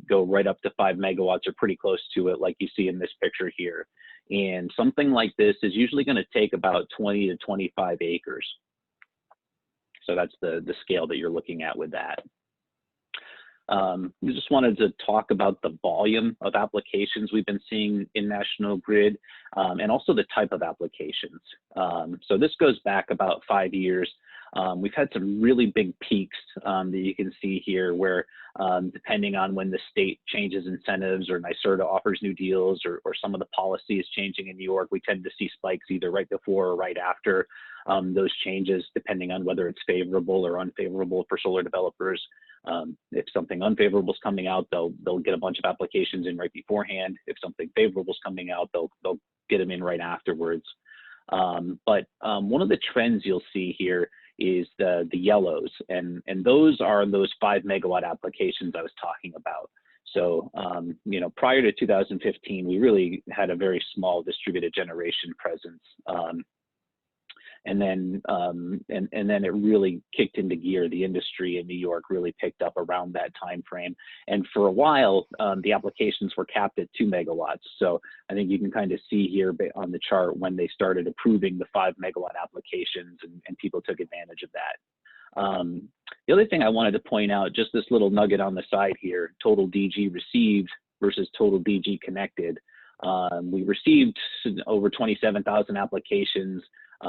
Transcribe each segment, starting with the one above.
go right up to 5 megawatts or pretty close to it, like you see in this picture here. And something like this is usually going to take about 20 to 25 acres. So that's the scale that you're looking at with that. We just wanted to talk about the volume of applications we've been seeing in National Grid, and also the type of applications. So this goes back about 5 years. We've had some really big peaks that you can see here where depending on when the state changes incentives or NYSERDA offers new deals or some of the policy is changing in New York, we tend to see spikes either right before or right after those changes, depending on whether it's favorable or unfavorable for solar developers. If something unfavorable is coming out, they'll get a bunch of applications in right beforehand. If something favorable is coming out, they'll get them in right afterwards. But one of the trends you'll see here is the yellows, and those are those 5 megawatt applications I was talking about. So, you know, prior to 2015, we really had a very small distributed generation presence. And then it really kicked into gear. The industry in New York really picked up around that time frame. And for a while, the applications were capped at 2 megawatts. So I think you can kind of see here on the chart when they started approving the 5 megawatt applications, and people took advantage of that. The other thing I wanted to point out, just this little nugget on the side here, total DG received versus total DG connected. We received over 27,000 applications.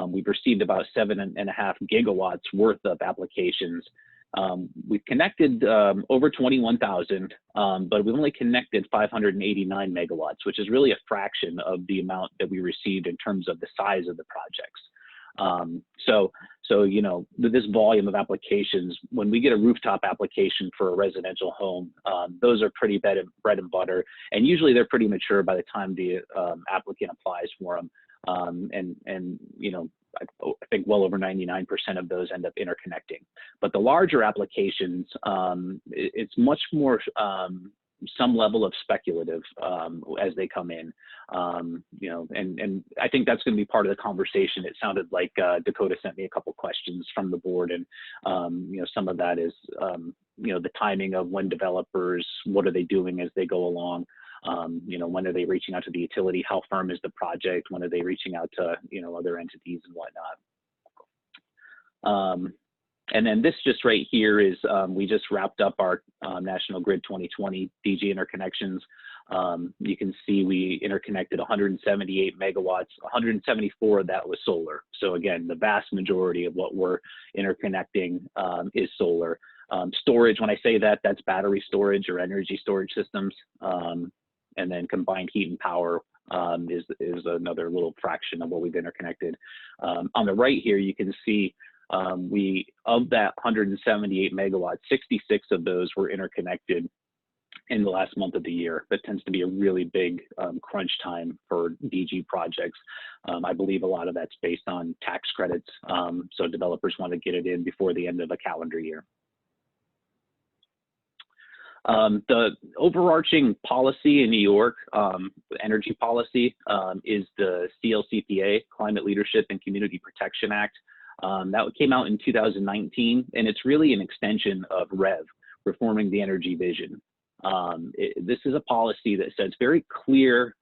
We've received about 7.5 gigawatts worth of applications. We've connected over 21,000, but we've only connected 589 megawatts, which is really a fraction of the amount that we received in terms of the size of the projects. So you know, this volume of applications, when we get a rooftop application for a residential home, those are pretty bread and butter, and usually they're pretty mature by the time the applicant applies for them. And you know, I think well over 99% of those end up interconnecting. But the larger applications, it's much more some level of speculative as they come in. You know, and I think that's going to be part of the conversation. It sounded like Dakota sent me a couple questions from the board, and you know, some of that is you know, the timing of when developers, what are they doing as they go along. You know, when are they reaching out to the utility? How firm is the project? When are they reaching out to, you know, other entities and whatnot? And then this just right here is, we just wrapped up our National Grid 2020 DG interconnections. You can see we interconnected 178 megawatts, 174 of that was solar. So again, the vast majority of what we're interconnecting is solar. Storage, when I say that, that's battery storage or energy storage systems. And then combined heat and power is another little fraction of what we've interconnected. On the right here, you can see of that 178 megawatts, 66 of those were interconnected in the last month of the year. That tends to be a really big crunch time for DG projects. I believe a lot of that's based on tax credits. So developers want to get it in before the end of a calendar year. The overarching policy in New York, energy policy, is the CLCPA, Climate Leadership and Community Protection Act. That came out in 2019, and it's really an extension of REV, Reforming the Energy Vision. This is a policy that sets very clear,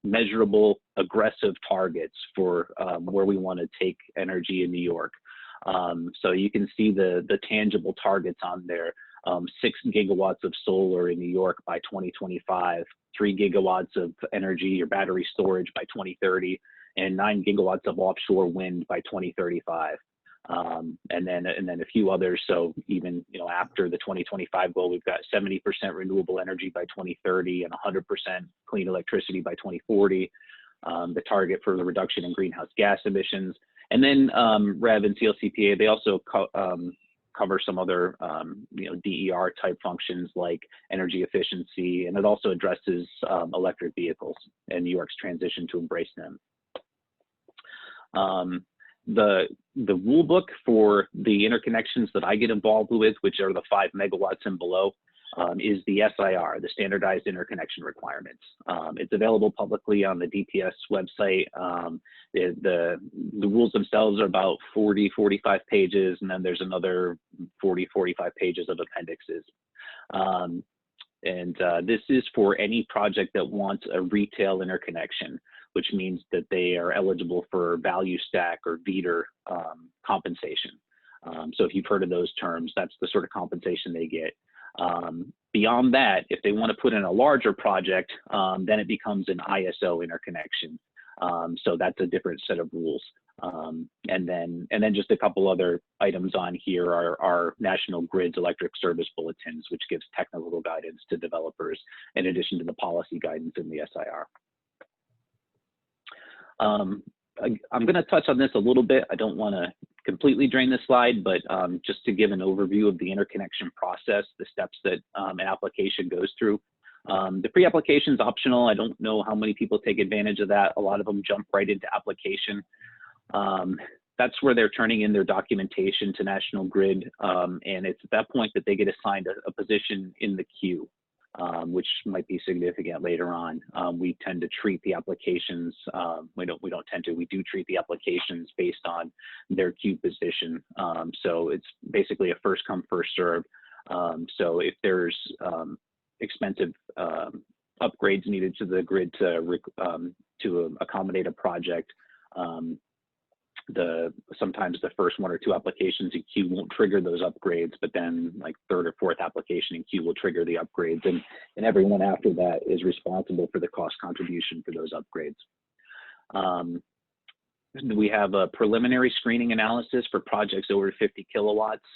measurable, aggressive targets for where we want to take energy in New York. So you can see the tangible targets on there. 6 gigawatts of solar in New York by 2025, 3 gigawatts of energy or battery storage by 2030, and 9 gigawatts of offshore wind by 2035. And then a few others. So even, you know, after the 2025 goal, we've got 70% renewable energy by 2030 and 100% clean electricity by 2040. The target for the reduction in greenhouse gas emissions. And then REV and CLCPA, they also cover some other you know, DER type functions like energy efficiency, and it also addresses electric vehicles and New York's transition to embrace them. The rule book for the interconnections that I get involved with, which are the 5 megawatts and below, is the SIR, the Standardized Interconnection Requirements. It's available publicly on the DPS website. The rules themselves are about 40, 45 pages, and then there's another 40, 45 pages of appendixes. And this is for any project that wants a retail interconnection, which means that they are eligible for value stack or VEDR compensation. So if you've heard of those terms, that's the sort of compensation they get. Beyond that, if they want to put in a larger project, then it becomes an ISO interconnection. So that's a different set of rules. And then just a couple other items on here are National Grid's electric service bulletins, which gives technical guidance to developers in addition to the policy guidance in the SIR. I'm going to touch on this a little bit. I don't want to completely drain the slide, but just to give an overview of the interconnection process, the steps that an application goes through. The pre-application is optional. I don't know how many people take advantage of that. A lot of them jump right into application. That's where they're turning in their documentation to National Grid, and it's at that point that they get assigned a position in the queue, which might be significant later on. We tend to treat the applications, we do treat the applications based on their queue position. So it's basically a first come, first serve. So if there's expensive upgrades needed to the grid to accommodate a project, sometimes the first one or two applications in queue won't trigger those upgrades, but then like third or fourth application in queue will trigger the upgrades, and everyone after that is responsible for the cost contribution for those upgrades. We have a preliminary screening analysis for projects over 50 kilowatts.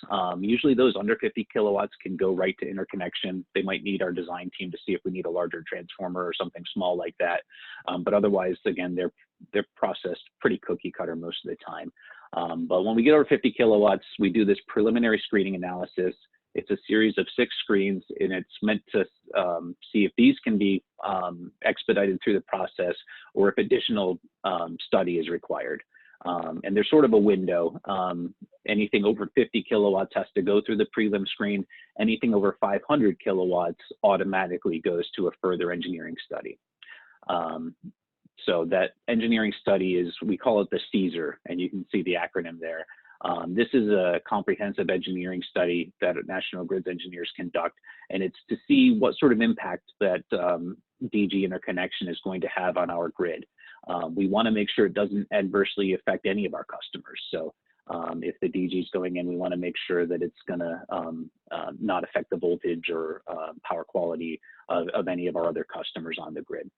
Usually those under 50 kilowatts can go right to interconnection. They might need our design team to see if we need a larger transformer or something small like that. But otherwise, again, they're processed pretty cookie cutter most of the time. But when we get over 50 kilowatts, we do this preliminary screening analysis. It's a series of 6 screens, and it's meant to see if these can be expedited through the process or if additional study is required. And there's sort of a window. Anything over 50 kilowatts has to go through the prelim screen. Anything over 500 kilowatts automatically goes to a further engineering study. So that engineering study is, we call it the CSER, and you can see the acronym there. This is a comprehensive engineering study that National Grid's engineers conduct, and it's to see what sort of impact that DG interconnection is going to have on our grid. We want to make sure it doesn't adversely affect any of our customers. So if the DG is going in, we want to make sure that it's going to not affect the voltage or power quality of any of our other customers on the grid.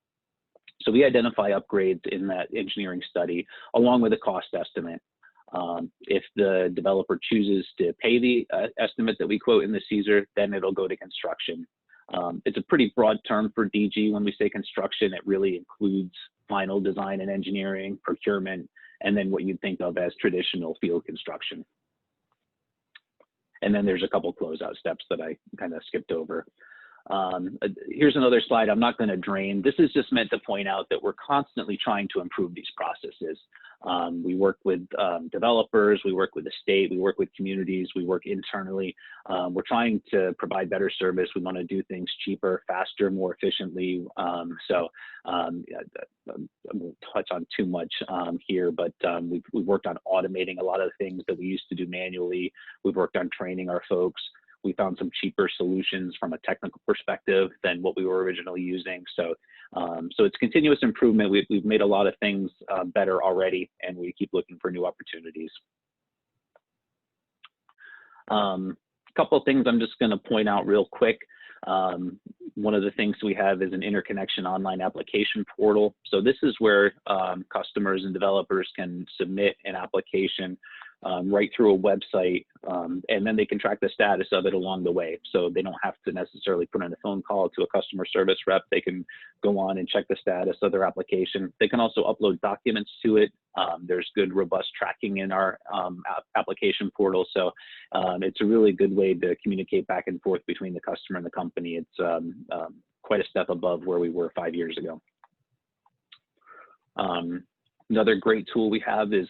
So we identify upgrades in that engineering study along with a cost estimate. If the developer chooses to pay the estimate that we quote in the CSER, then it'll go to construction. It's a pretty broad term for DG. When we say construction, it really includes final design and engineering, procurement, and then what you'd think of as traditional field construction. And then there's a couple closeout steps that I kind of skipped over. Here's another slide I'm not going to drain. This is just meant to point out that we're constantly trying to improve these processes. We work with developers, we work with the state, we work with communities, we work internally. We're trying to provide better service. We want to do things cheaper, faster, more efficiently. I won't touch on too much here, but we've worked on automating a lot of things that we used to do manually. We've worked on training our folks. We found some cheaper solutions from a technical perspective than what we were originally using. So it's continuous improvement. We've made a lot of things better already, and we keep looking for new opportunities. A couple of things I'm just going to point out real quick. One of the things we have is an interconnection online application portal. So this is where customers and developers can submit an application right through a website, and then they can track the status of it along the way. So they don't have to necessarily put in a phone call to a customer service rep. They can go on and check the status of their application. They can also upload documents to it. There's good, robust tracking in our application portal. So it's a really good way to communicate back and forth between the customer and the company. It's quite a step above where we were 5 years ago. Another great tool we have is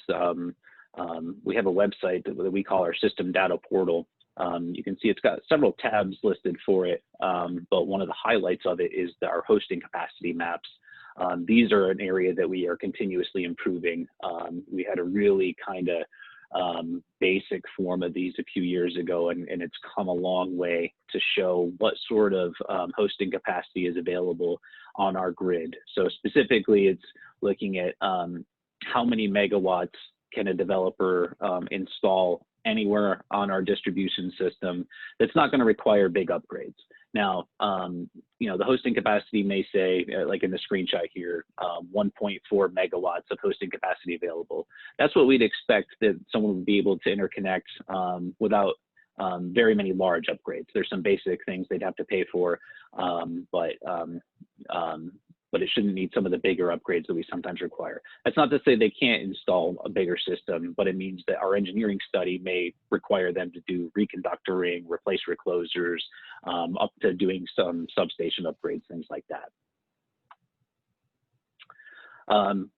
we have a website that we call our system data portal. You can see it's got several tabs listed for it, but one of the highlights of it is our hosting capacity maps. These are an area that we are continuously improving. We had a really kind of basic form of these a few years ago, and it's come a long way to show what sort of hosting capacity is available on our grid. So specifically, it's looking at how many megawatts can a developer install anywhere on our distribution system that's not going to require big upgrades. Now, you know, the hosting capacity may say, like in the screenshot here, 1.4 megawatts of hosting capacity available. That's what we'd expect that someone would be able to interconnect without very many large upgrades. There's some basic things they'd have to pay for, but it shouldn't need some of the bigger upgrades that we sometimes require. That's not to say they can't install a bigger system, but it means that our engineering study may require them to do reconductoring, replace reclosers, up to doing some substation upgrades, things like that.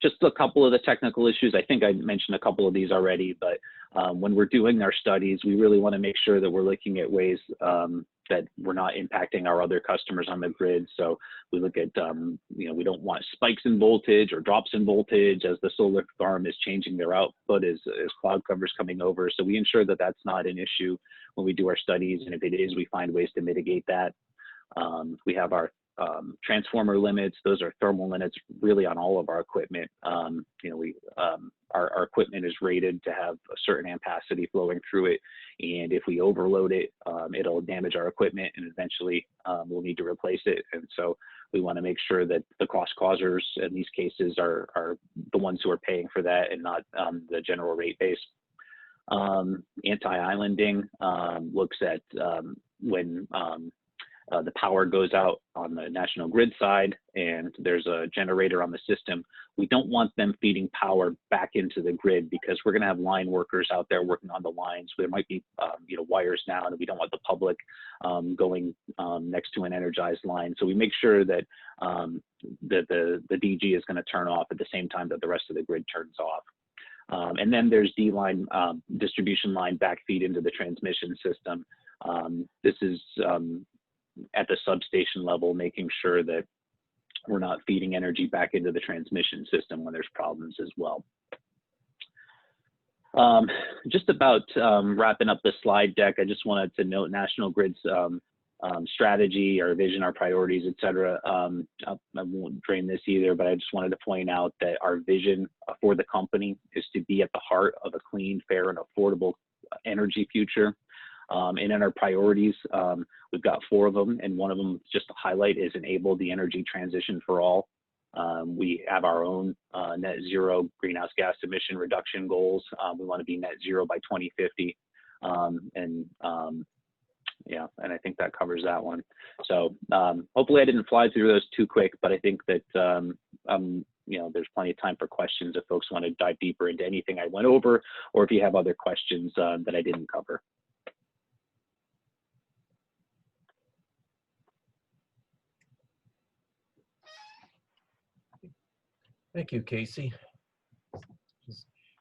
Just a couple of the technical issues. I think I mentioned a couple of these already, but when we're doing our studies, we really want to make sure that we're looking at ways that we're not impacting our other customers on the grid. So we look at, you know, we don't want spikes in voltage or drops in voltage as the solar farm is changing their output as cloud cover's coming over. So we ensure that that's not an issue when we do our studies. And if it is, we find ways to mitigate that. We have our transformer limits. Those are thermal limits really on all of our equipment. You know, our equipment is rated to have a certain ampacity flowing through it. And if we overload it, it'll damage our equipment and eventually we'll need to replace it. And so we want to make sure that the cost causers in these cases are the ones who are paying for that and not the general rate base. Anti-islanding looks at when the power goes out on the national grid side and there's a generator on the system. We don't want them feeding power back into the grid because we're going to have line workers out there working on the lines. There might be you know, wires down, and we don't want the public going next to an energized line. So we make sure that the DG is going to turn off at the same time that the rest of the grid turns off. And then there's D-line distribution line backfeed into the transmission system. This is at the substation level, making sure that we're not feeding energy back into the transmission system when there's problems as well. Just about wrapping up the slide deck, I just wanted to note National Grid's strategy, our vision, our priorities, et cetera. I won't drain this either, but I just wanted to point out that our vision for the company is to be at the heart of a clean, fair, and affordable energy future. And in our priorities, we've got 4 of them, and one of them, just to highlight, is enable the energy transition for all. We have our own net zero greenhouse gas emission reduction goals. We want to be net zero by 2050. Yeah, and I think that covers that one. So hopefully I didn't fly through those too quick, but I think that you know, there's plenty of time for questions if folks want to dive deeper into anything I went over, or if you have other questions that I didn't cover. Thank you, Casey.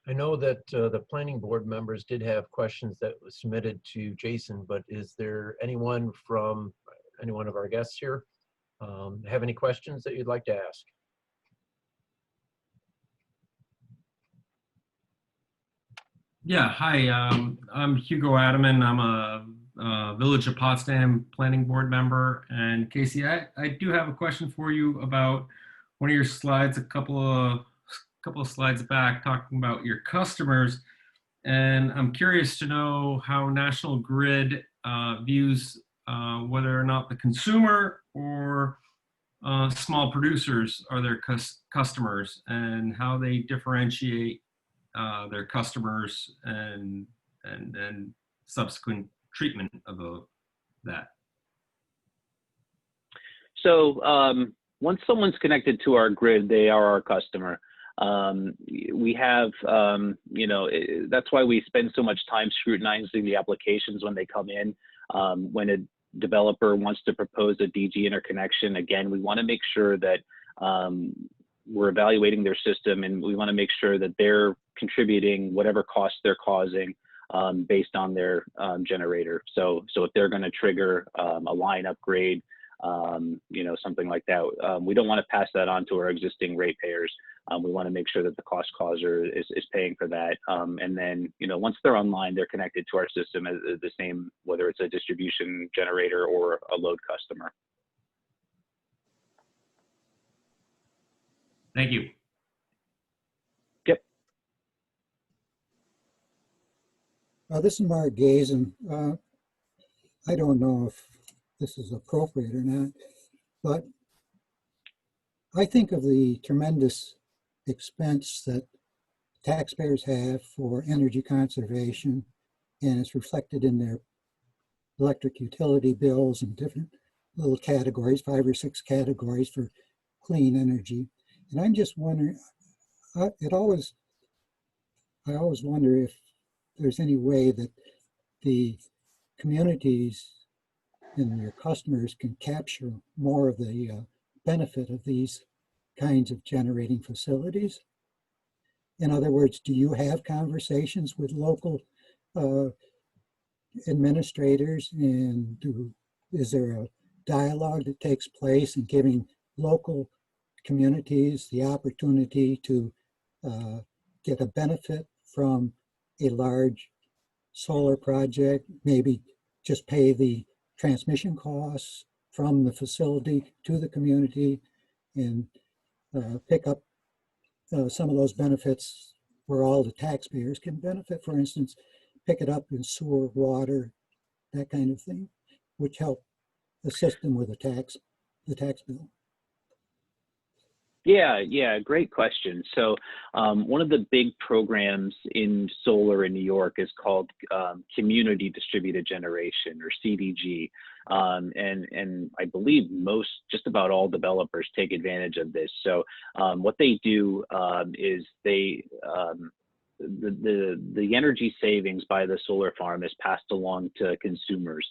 I know that the planning board members did have questions that were submitted to Jason, but is there anyone from any one of our guests here have any questions that you'd like to ask? Yeah, hi, I'm Hugo Adaman. I'm a Village of Potsdam planning board member. And Casey, I do have a question for you about one of your slides, a couple of slides back, talking about your customers. And I'm curious to know how National Grid views whether or not the consumer or small producers are their customers, and how they differentiate their customers and subsequent treatment of that. So once someone's connected to our grid, they are our customer. We have, you know, that's why we spend so much time scrutinizing the applications when they come in. When a developer wants to propose a DG interconnection, again, we want to make sure that we're evaluating their system, and we want to make sure that they're contributing whatever costs they're causing based on their generator. So if they're going to trigger a line upgrade, you know, something like that. We don't want to pass that on to our existing ratepayers. We want to make sure that the cost causer is paying for that. And then, you know, once they're online, they're connected to our system as the same, whether it's a distribution generator or a load customer. Thank you. Yep. This is Mark Gazen. I don't know if this is appropriate or not, but I think of the tremendous expense that taxpayers have for energy conservation, and it's reflected in their electric utility bills and different little categories, 5 or 6 categories for clean energy. And I'm just wondering, I always wonder if there's any way that the communities and your customers can capture more of the benefit of these kinds of generating facilities. In other words, do you have conversations with local administrators, and is there a dialogue that takes place in giving local communities the opportunity to get a benefit from a large solar project, maybe just pay the transmission costs from the facility to the community and pick up some of those benefits where all the taxpayers can benefit? For instance, pick it up in sewer, water, that kind of thing, which help assist them with the tax bill. Yeah, great question. So one of the big programs in solar in New York is called Community Distributed Generation, or CDG. And I believe just about all developers take advantage of this. So what they do is the energy savings by the solar farm is passed along to consumers.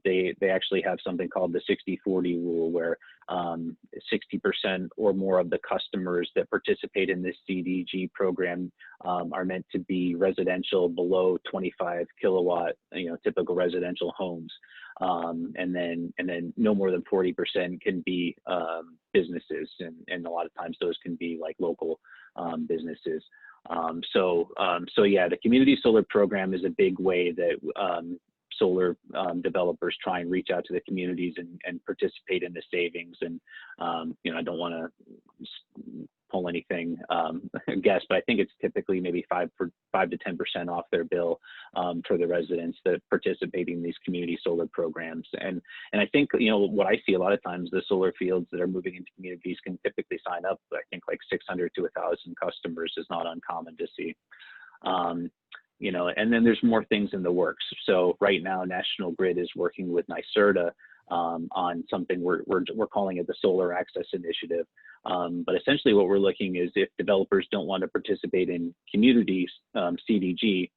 They actually have something called the 60-40 rule, where 60% or more of the customers that participate in this CDG program are meant to be residential below 25 kilowatt, you know, typical residential homes. And then no more than 40% can be businesses, and a lot of times those can be like local businesses. So yeah, the community solar program is a big way that solar developers try and reach out to the communities and participate in the savings. And you know, I don't want to pull anything guess, but I think it's typically maybe 5 to 10% off their bill for the residents that participate in these community solar programs. And I think, you know, what I see a lot of times, the solar fields that are moving into communities can typically sign up, I think, like 600 to 1,000 customers is not uncommon to see. You know, and then there's more things in the works. So right now, National Grid is working with NYSERDA on something we're calling it the Solar Access Initiative. But essentially what we're looking is, if developers don't want to participate in community CDG,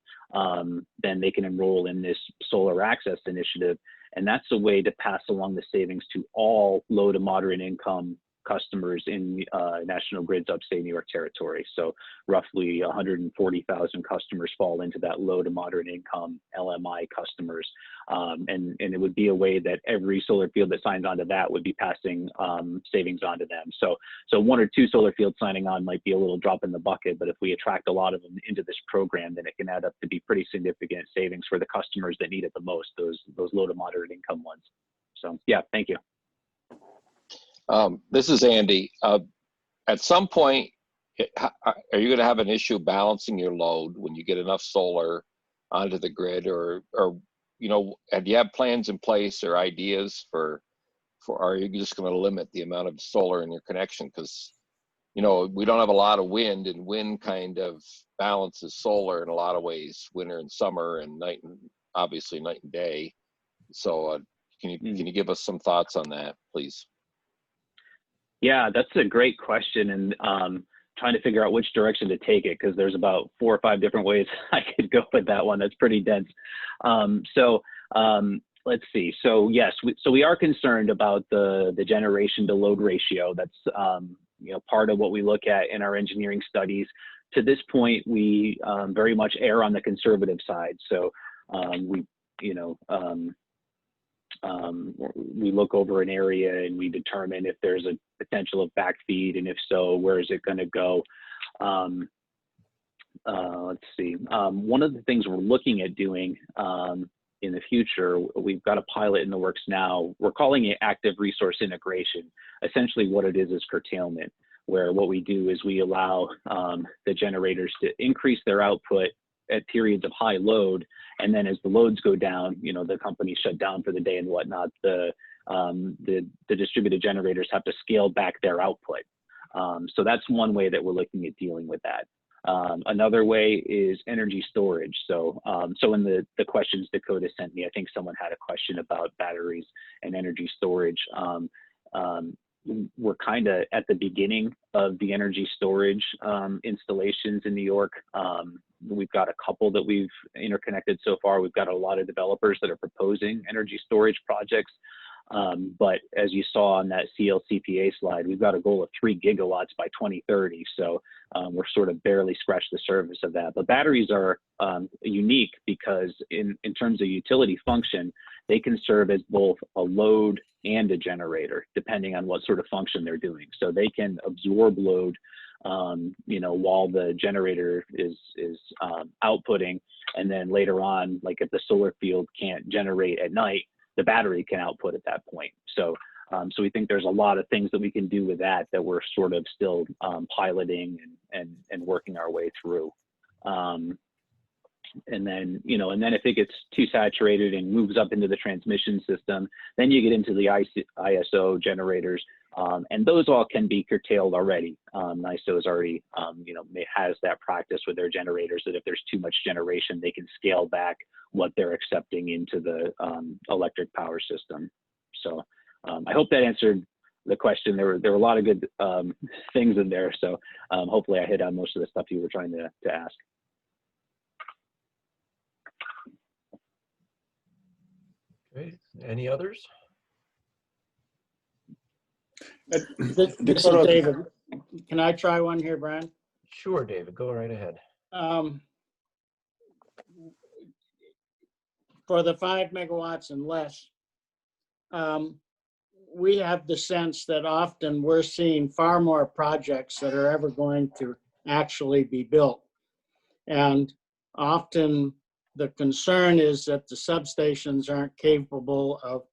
then they can enroll in this Solar Access Initiative. And that's a way to pass along the savings to all low to moderate income customers in National Grid's upstate New York territory. So roughly 140,000 customers fall into that low to moderate income LMI customers. And it would be a way that every solar field that signs onto that would be passing savings onto them. So 1 or 2 solar fields signing on might be a little drop in the bucket, but if we attract a lot of them into this program, then it can add up to be pretty significant savings for the customers that need it the most, those low to moderate income ones. So yeah, thank you. This is Andy. At some point, are you going to have an issue balancing your load when you get enough solar onto the grid, or you know, do you have plans in place or ideas for are you just going to limit the amount of solar in your connection? Because, you know, we don't have a lot of wind, and wind kind of balances solar in a lot of ways, winter and summer, and night, and obviously night and day. So can you give us some thoughts on that, please? Yeah, that's a great question, and trying to figure out which direction to take it, because there's about 4 or 5 different ways I could go with that one. That's pretty dense. Let's see. So yes, we are concerned about the generation to load ratio. That's you know, part of what we look at in our engineering studies. To this point, we very much err on the conservative side. So we, you know, we look over an area and we determine if there's a potential of backfeed, and if so, where is it going to go? Let's see. One of the things we're looking at doing in the future, we've got a pilot in the works now. We're calling it active resource integration. Essentially what it is curtailment, where what we do is we allow the generators to increase their output at periods of high load, and then as the loads go down, you know, the company shut down for the day and whatnot, the distributed generators have to scale back their output. So that's one way that we're looking at dealing with that. Another way is energy storage. So in the questions Dakota sent me, I think someone had a question about batteries and energy storage. We're kind of at the beginning of the energy storage installations in New York. We've got a couple that we've interconnected so far. We've got a lot of developers that are proposing energy storage projects. But as you saw on that CLCPA slide, we've got a goal of 3 gigawatts by 2030. So we're sort of barely scratched the surface of that. But batteries are unique because in terms of utility function, they can serve as both a load and a generator, depending on what sort of function they're doing. So they can absorb load, you know, while the generator is outputting, and then later on, like if the solar field can't generate at night, the battery can output at that point. So, so we think there's a lot of things that we can do with that we're sort of still piloting and working our way through. And then, you know, and then if it gets too saturated and moves up into the transmission system, then you get into the ISO generators, and those all can be curtailed already. ISO is already, you know, has that practice with their generators that if there's too much generation, they can scale back what they're accepting into the electric power system. So I hope that answered the question. There were a lot of good things in there. So hopefully I hit on most of the stuff you were trying to ask. Okay, any others? This is David. Can I try one here, Brian? Sure, David, go right ahead. For the 5 megawatts and less, we have the sense that often we're seeing far more projects that are ever going to actually be built. And often the concern is that the substations aren't capable of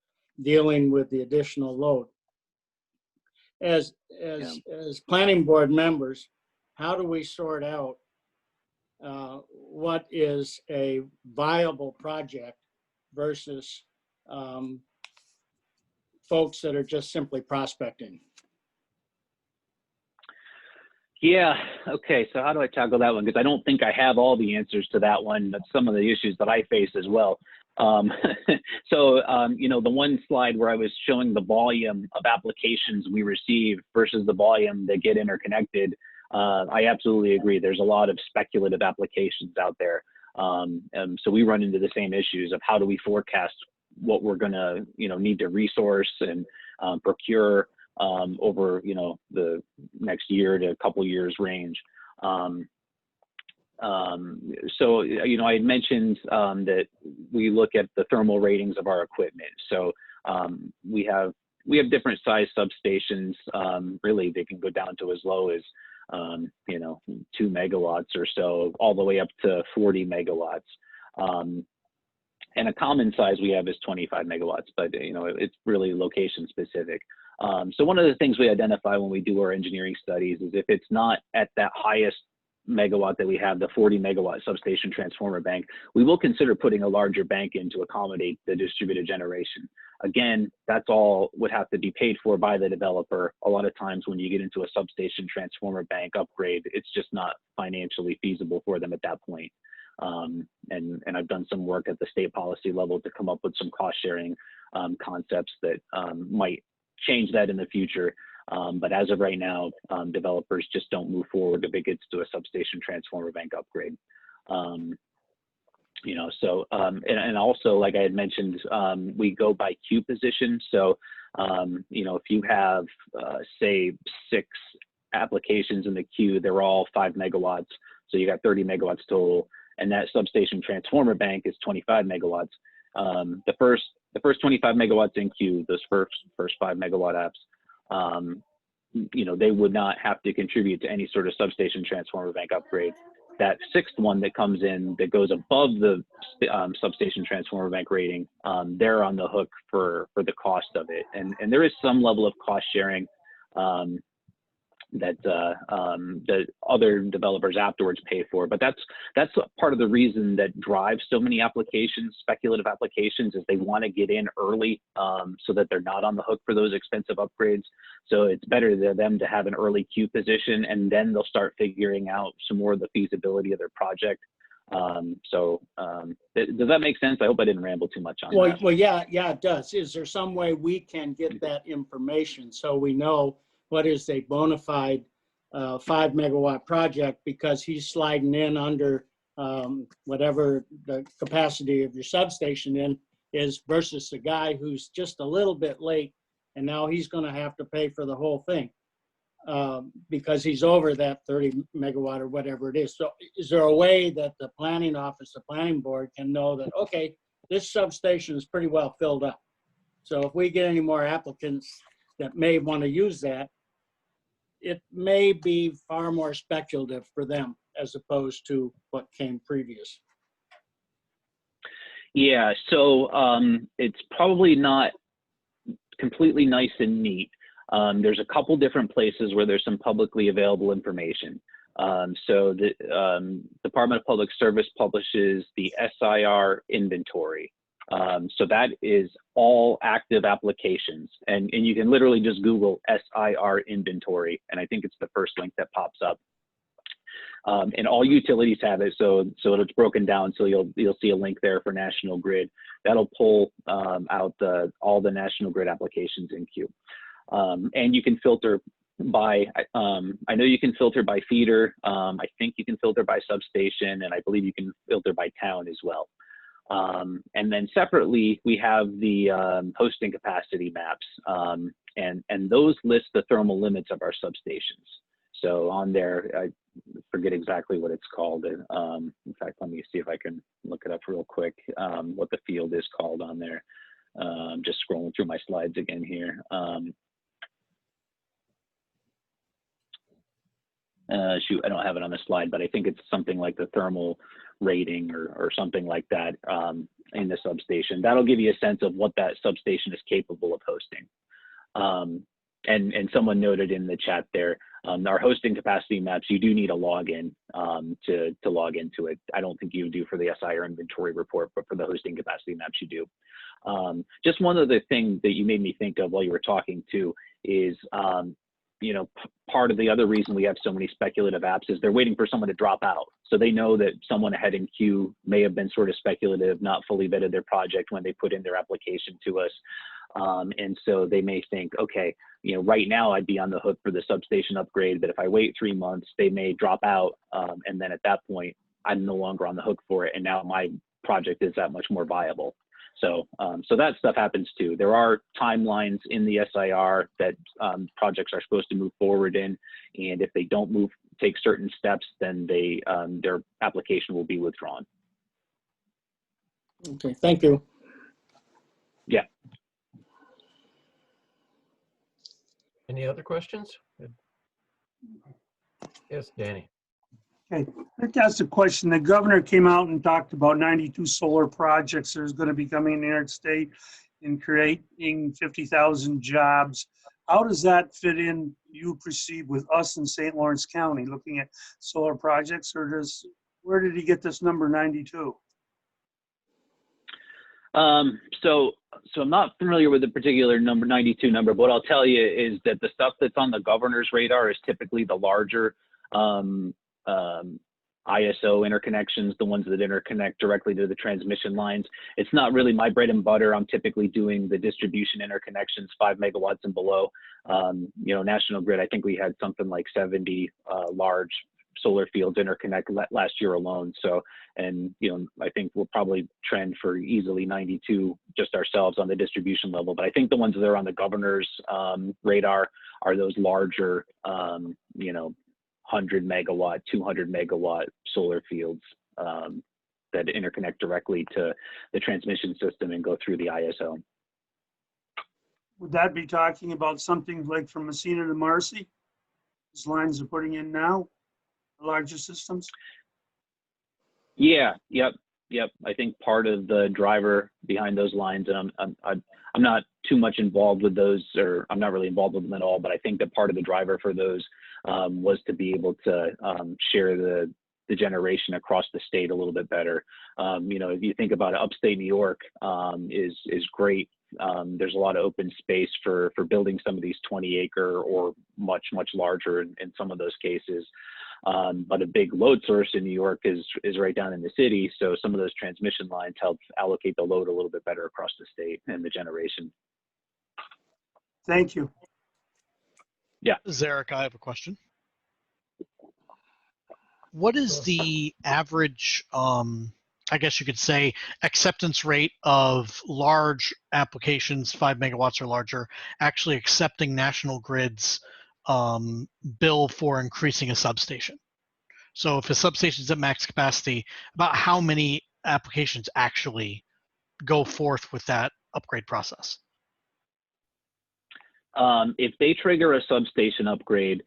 dealing with the additional load. As planning board members, how do we sort out what is a viable project versus folks that are just simply prospecting? Yeah, okay, so how do I tackle that one? Because I don't think I have all the answers to that one. That's some of the issues that I face as well. You know, the one slide where I was showing the volume of applications we receive versus the volume that get interconnected, I absolutely agree. There's a lot of speculative applications out there. So we run into the same issues of how do we forecast what we're gonna, you know, need to resource and procure over, you know, the next year to a couple years range. So, you know, I had mentioned that we look at the thermal ratings of our equipment. So we have different size substations. Really, they can go down to as low as, you know, 2 megawatts or so, all the way up to 40 megawatts. And a common size we have is 25 megawatts, but, you know, it's really location specific. So one of the things we identify when we do our engineering studies is if it's not at that highest megawatt that we have, the 40 megawatt substation transformer bank, we will consider putting a larger bank in to accommodate the distributed generation. Again, that's all would have to be paid for by the developer. A lot of times when you get into a substation transformer bank upgrade, it's just not financially feasible for them at that point. And I've done some work at the state policy level to come up with some cost sharing concepts that might change that in the future. But as of right now, developers just don't move forward if it gets to a substation transformer bank upgrade. You know, so, and also, like I had mentioned, we go by queue position. So, you know, if you have, say, 6 applications in the queue, they're all 5 megawatts. So you got 30 megawatts total, and that substation transformer bank is 25 megawatts. The first 25 megawatts in queue, those first 5 megawatt apps, you know, they would not have to contribute to any sort of substation transformer bank upgrade. That sixth one that comes in that goes above the substation transformer bank rating, they're on the hook for the cost of it. And there is some level of cost sharing that other developers afterwards pay for. But that's part of the reason that drives so many applications, speculative applications, is they want to get in early so that they're not on the hook for those expensive upgrades. So it's better for them to have an early queue position, and then they'll start figuring out some more of the feasibility of their project. Does that make sense? I hope I didn't ramble too much on that. Well, yeah, it does. Is there some way we can get that information so we know what is a bona fide 5 megawatt project, because he's sliding in under whatever the capacity of your substation in is, versus the guy who's just a little bit late and now he's going to have to pay for the whole thing because he's over that 30 megawatt or whatever it is. So is there a way that the planning office, the planning board, can know that, okay, this substation is pretty well filled up. So if we get any more applicants that may want to use that, it may be far more speculative for them as opposed to what came previous. Yeah, so it's probably not completely nice and neat. There's a couple different places where there's some publicly available information. So the Department of Public Service publishes the SIR inventory. So that is all active applications, and you can literally just Google SIR inventory, and I think it's the first link that pops up. And all utilities have it, so it's broken down. So you'll see a link there for National Grid. That'll pull out all the National Grid applications in queue, and you can filter by. I know you can filter by feeder. I think you can filter by substation, and I believe you can filter by town as well. And then separately, we have the hosting capacity maps, and those list the thermal limits of our substations. So on there, I forget exactly what it's called. In fact, let me see if I can look it up real quick, what the field is called on there. Just scrolling through my slides again here. Shoot, I don't have it on the slide, but I think it's something like the thermal rating or something like that in the substation. That'll give you a sense of what that substation is capable of hosting. And someone noted in the chat there, our hosting capacity maps, you do need a login to log into it. I don't think you do for the SIR inventory report, but for the hosting capacity maps, you do. Just one other thing that you made me think of while you were talking too is, you know, part of the other reason we have so many speculative apps is they're waiting for someone to drop out. So they know that someone ahead in queue may have been sort of speculative, not fully vetted their project when they put in their application to us. And so they may think, okay, you know, right now I'd be on the hook for the substation upgrade, but if I wait 3 months, they may drop out. And then at that point, I'm no longer on the hook for it. And now my project is that much more viable. So that stuff happens too. There are timelines in the SIR that projects are supposed to move forward in, and if they don't take certain steps, then their application will be withdrawn. Okay, thank you. Yeah. Any other questions? Yes, Danny. Okay, I think that's the question. The governor came out and talked about 92 solar projects that is going to be coming in the United States and creating 50,000 jobs. How does that fit in, you perceive, with us in St. Lawrence County looking at solar projects, or where did he get this number 92? So I'm not familiar with the particular number 92 number, but what I'll tell you is that the stuff that's on the governor's radar is typically the larger ISO interconnections, the ones that interconnect directly to the transmission lines. It's not really my bread and butter. I'm typically doing the distribution interconnections, 5 megawatts and below. You know, National Grid, I think we had something like 70 large solar fields interconnect last year alone. So, and you know, I think we'll probably trend for easily 92 just ourselves on the distribution level. But I think the ones that are on the governor's radar are those larger, you know, 100 megawatt, 200 megawatt solar fields. that interconnect directly to the transmission system and go through the ISO. Would that be talking about something like from Messina to Marcy? These lines are putting in now, the larger systems? Yeah, yep. I think part of the driver behind those lines, and I'm not too much involved with those, or I'm not really involved with them at all, but I think that part of the driver for those was to be able to share the generation across the state a little bit better. You know, if you think about it, upstate New York is great. There's a lot of open space for building some of these 20-acre or much larger in some of those cases. But a big load source in New York is right down in the city. So some of those transmission lines help allocate the load a little bit better across the state and the generation. Thank you. Yeah. Zarek, I have a question. What is the average, I guess you could say, acceptance rate of large applications, 5 megawatts or larger, actually accepting National Grid's bill for increasing a substation? So if a substation is at max capacity, about how many applications actually go forth with that upgrade process? If they trigger a substation upgrade,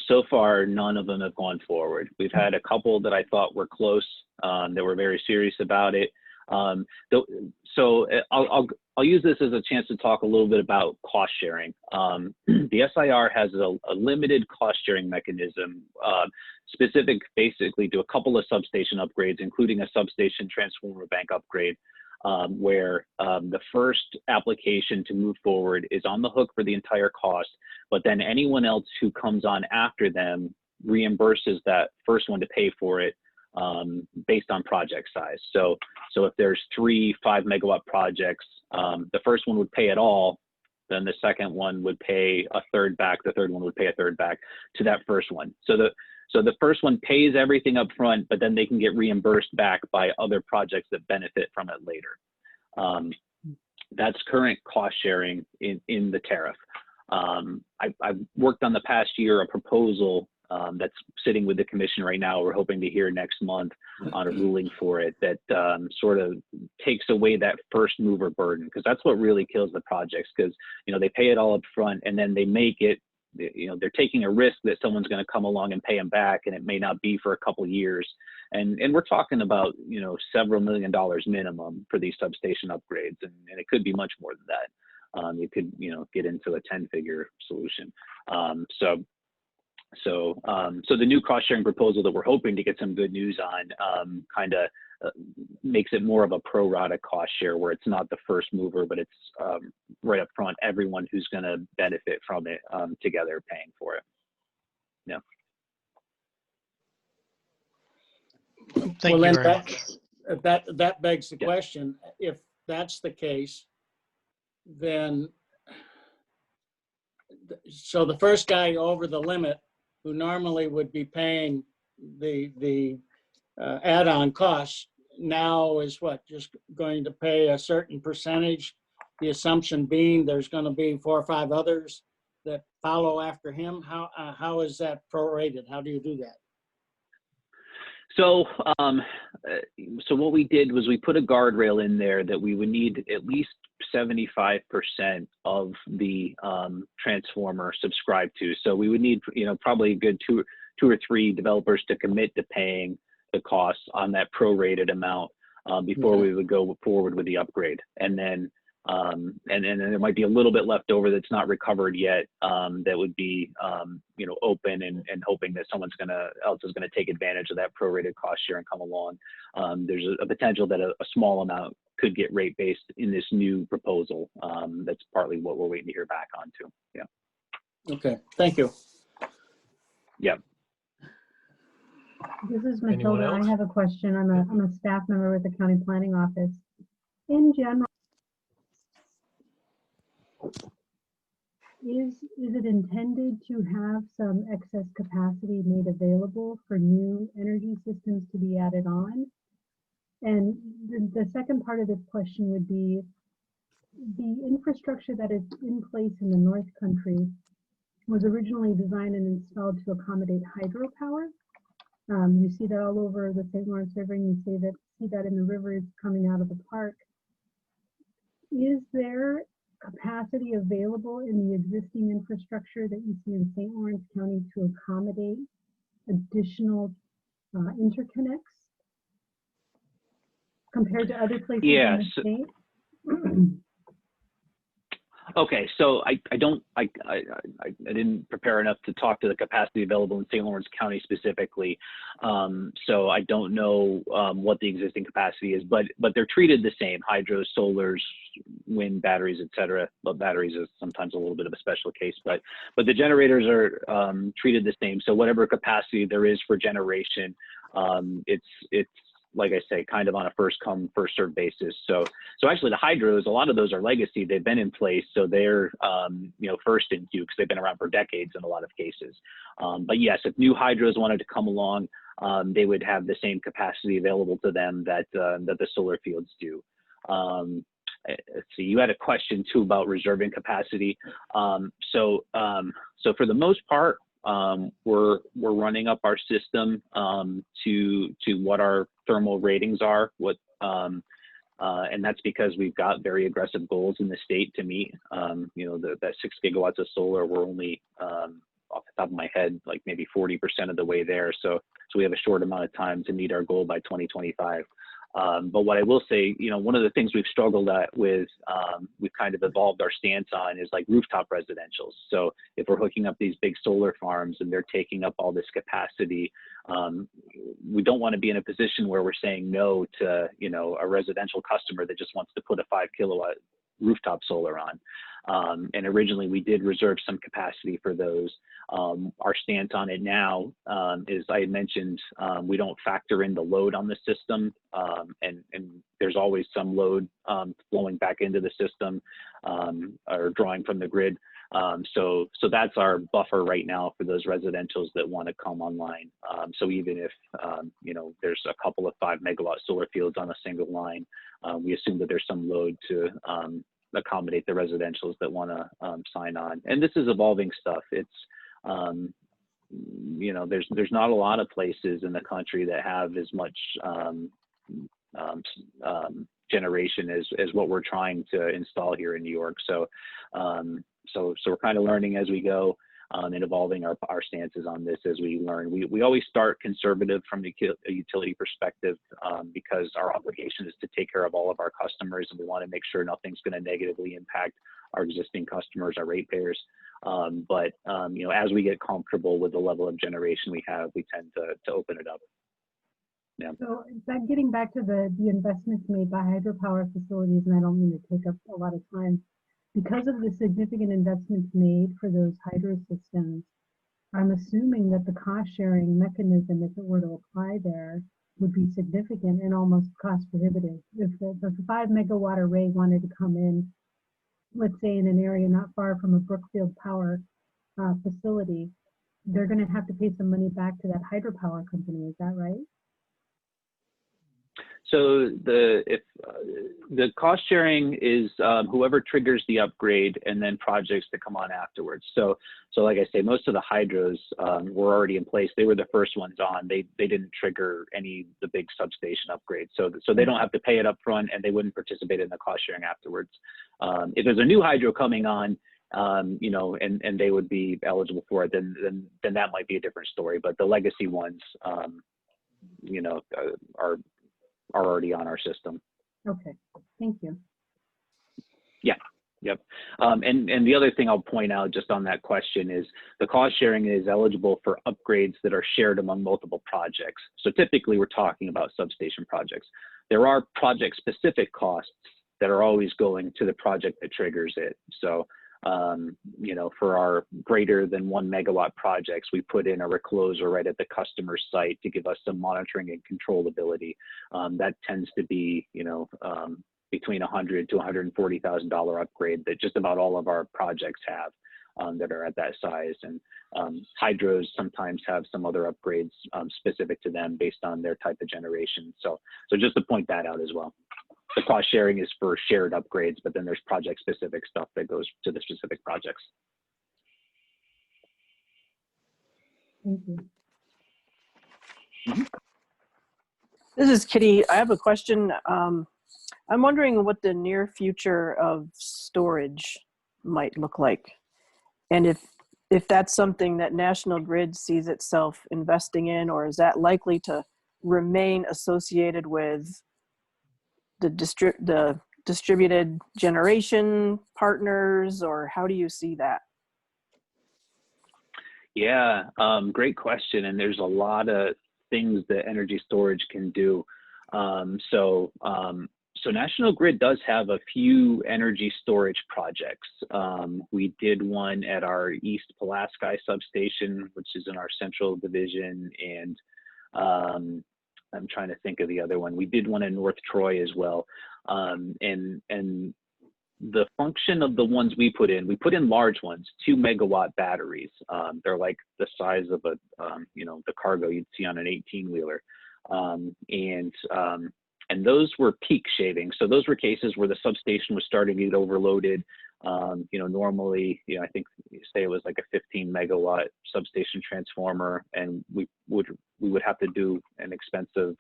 so far none of them have gone forward. We've had a couple that I thought were close, that were very serious about it. So I'll use this as a chance to talk a little bit about cost sharing. The SIR has a limited cost sharing mechanism, specific basically to a couple of substation upgrades, including a substation transformer bank upgrade, where the first application to move forward is on the hook for the entire cost, but then anyone else who comes on after them reimburses that first one to pay for it, based on project size. So if there's 3 5-megawatt projects, the first one would pay it all, then the second one would pay a third back, the third one would pay a third back to that first one. So the first one pays everything up front, but then they can get reimbursed back by other projects that benefit from it later. That's current cost sharing in the tariff. I've worked on the past year a proposal that's sitting with the commission right now. We're hoping to hear next month on a ruling for it that sort of takes away that first mover burden, because that's what really kills the projects, because they pay it all up front and then they make it, they're taking a risk that someone's going to come along and pay them back, and it may not be for a couple of years. And we're talking about several $1 million minimum for these substation upgrades, and it could be much more than that. You could get into a 10-figure solution. So the new cost sharing proposal that we're hoping to get some good news on kind of makes it more of a pro rata cost share, where it's not the first mover, but it's right up front, everyone who's going to benefit from it together paying for it. Yeah. Thank you very much. That begs the question, if that's the case, then so the first guy over the limit, who normally would be paying the add-on costs, now is what, just going to pay a certain percentage, the assumption being there's going to be 4 or 5 others that follow after him? How is that prorated? How do you do that? So what we did was we put a guardrail in there that we would need at least 75% of the transformer subscribed to. So we would need, probably a good two or three developers to commit to paying the costs on that prorated amount before we would go forward with the upgrade. And then there might be a little bit left over that's not recovered yet, that would be open and hoping that someone else is gonna take advantage of that prorated cost share and come along. There's a potential that a small amount could get rate based in this new proposal. That's partly what we're waiting to hear back on too. Yeah. Okay, thank you. Yeah. This is Anyone Matilda. I else? have a question. I'm a staff member with the county planning office. In general, is it intended to have some excess capacity made available for new energy systems to be added on? And the second part of this question would be, the infrastructure that is in place in the North Country was originally designed and installed to accommodate hydropower. You see that all over the St. Lawrence River, and you see that in the rivers coming out of the park. Is there capacity available in the existing infrastructure that you see in St. Lawrence County to accommodate additional interconnects compared to other places in the state? Okay, so I didn't prepare enough to talk to the capacity available in St. Lawrence County specifically, so I don't know what the existing capacity is, but they're treated the same: hydro, solars, wind, batteries, etc. But batteries is sometimes a little bit of a special case, but the generators are treated the same. So whatever capacity there is for generation, it's like I say, kind of on a first come, first served basis. So actually the hydros, a lot of those are legacy. They've been in place. So they're, first in queue because they've been around for decades in a lot of cases. But yes, if new hydros wanted to come along, they would have the same capacity available to them that the solar fields do. Let's see, you had a question too about reserving capacity. So for the most part, we're running up our system to what our thermal ratings are, and that's because we've got very aggressive goals in the state to meet. That 6 gigawatts of solar, we're only off the top of my head, like maybe 40% of the way there. So we have a short amount of time to meet our goal by 2025. But what I will say, one of the things we've struggled with, we've kind of evolved our stance on is like rooftop residentials. So if we're hooking up these big solar farms and they're taking up all this capacity, we don't want to be in a position where we're saying no to, a residential customer that just wants to put a 5 kilowatt rooftop solar on. And originally we did reserve some capacity for those. Our stance on it now is, I had mentioned, we don't factor in the load on the system, and there's always some load flowing back into the system or drawing from the grid. So that's our buffer right now for those residentials that want to come online. So even if there's a couple of 5 megawatt solar fields on a single line, we assume that there's some load to accommodate the residentials that want to sign on. And this is evolving stuff. It's there's not a lot of places in the country that have as much generation as what we're trying to install here in New York. So we're kind of learning as we go, and evolving our stances on this as we learn. We always start conservative from a utility perspective, because our obligation is to take care of all of our customers, and we want to make sure nothing's going to negatively impact our existing customers, our ratepayers. But as we get comfortable with the level of generation we have, we tend to open it up. Yeah. So getting back to the investments made by hydropower facilities, and I don't mean to take up a lot of time, because of the significant investments made for those hydro systems, I'm assuming that the cost sharing mechanism, if it were to apply there, would be significant and almost cost prohibitive. If the 5 megawatt array wanted to come in, let's say in an area not far from a Brookfield Power facility, they're going to have to pay some money back to that hydropower company. Is that right? So the cost sharing is whoever triggers the upgrade, and then projects that come on afterwards. So like I say, most of the hydros were already in place. They were the first ones on. They didn't trigger the big substation upgrades. So they don't have to pay it up front, and they wouldn't participate in the cost sharing afterwards. If there's a new hydro coming on, and they would be eligible for it, then that might be a different story. But the legacy ones, are already on our system. Okay, thank you. Yeah, yep. And the other thing I'll point out just on that question is the cost sharing is eligible for upgrades that are shared among multiple projects. So typically we're talking about substation projects. There are project specific costs that are always going to the project that triggers it. So for our greater than 1 megawatt projects, we put in a recloser right at the customer site to give us some monitoring and controllability. That tends to be, between $100,000 to $140,000 upgrade that just about all of our projects have that are at that size. And hydros sometimes have some other upgrades specific to them based on their type of generation. So just to point that out as well. The cost sharing is for shared upgrades, but then there's project specific stuff that goes to the specific projects. Thank you. This is Kitty. I have a question. I'm wondering what the near future of storage might look like, and if that's something that National Grid sees itself investing in, or is that likely to remain associated with the distributed generation partners, or how do you see that? Yeah, great question. And there's a lot of things that energy storage can do. So National Grid does have a few energy storage projects. We did one at our East Pulaski substation, which is in our central division, and I'm trying to think of the other one. We did one in North Troy as well. And the function of the ones we put in large ones, 2 megawatt batteries. They're like the size of a, the cargo you'd see on an 18-wheeler. And those were peak shaving. So those were cases where the substation was starting to get overloaded. Normally, I think say it was like a 15 megawatt substation transformer, and we would have to do an expensive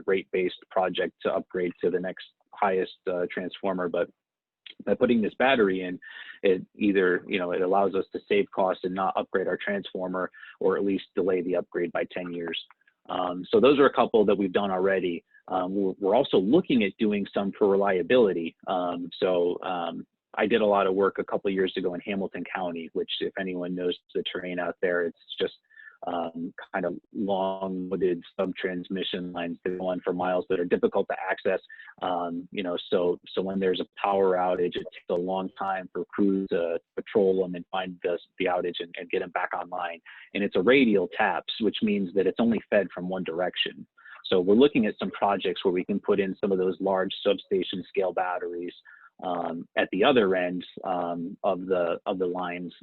rate-based project to upgrade to the next highest transformer. But by putting this battery in, it either, it allows us to save costs and not upgrade our transformer, or at least delay the upgrade by 10 years. So those are a couple that we've done already. We're also looking at doing some for reliability. I did a lot of work a couple of years ago in Hamilton County, which, if anyone knows the terrain out there, it's just kind of long wooded sub-transmission lines that go on for miles that are difficult to access. So when there's a power outage, it takes a long time for crews to patrol them and find the outage and get them back online. And it's a radial taps, which means that it's only fed from one direction. So we're looking at some projects where we can put in some of those large substation scale batteries at the other end of the lines,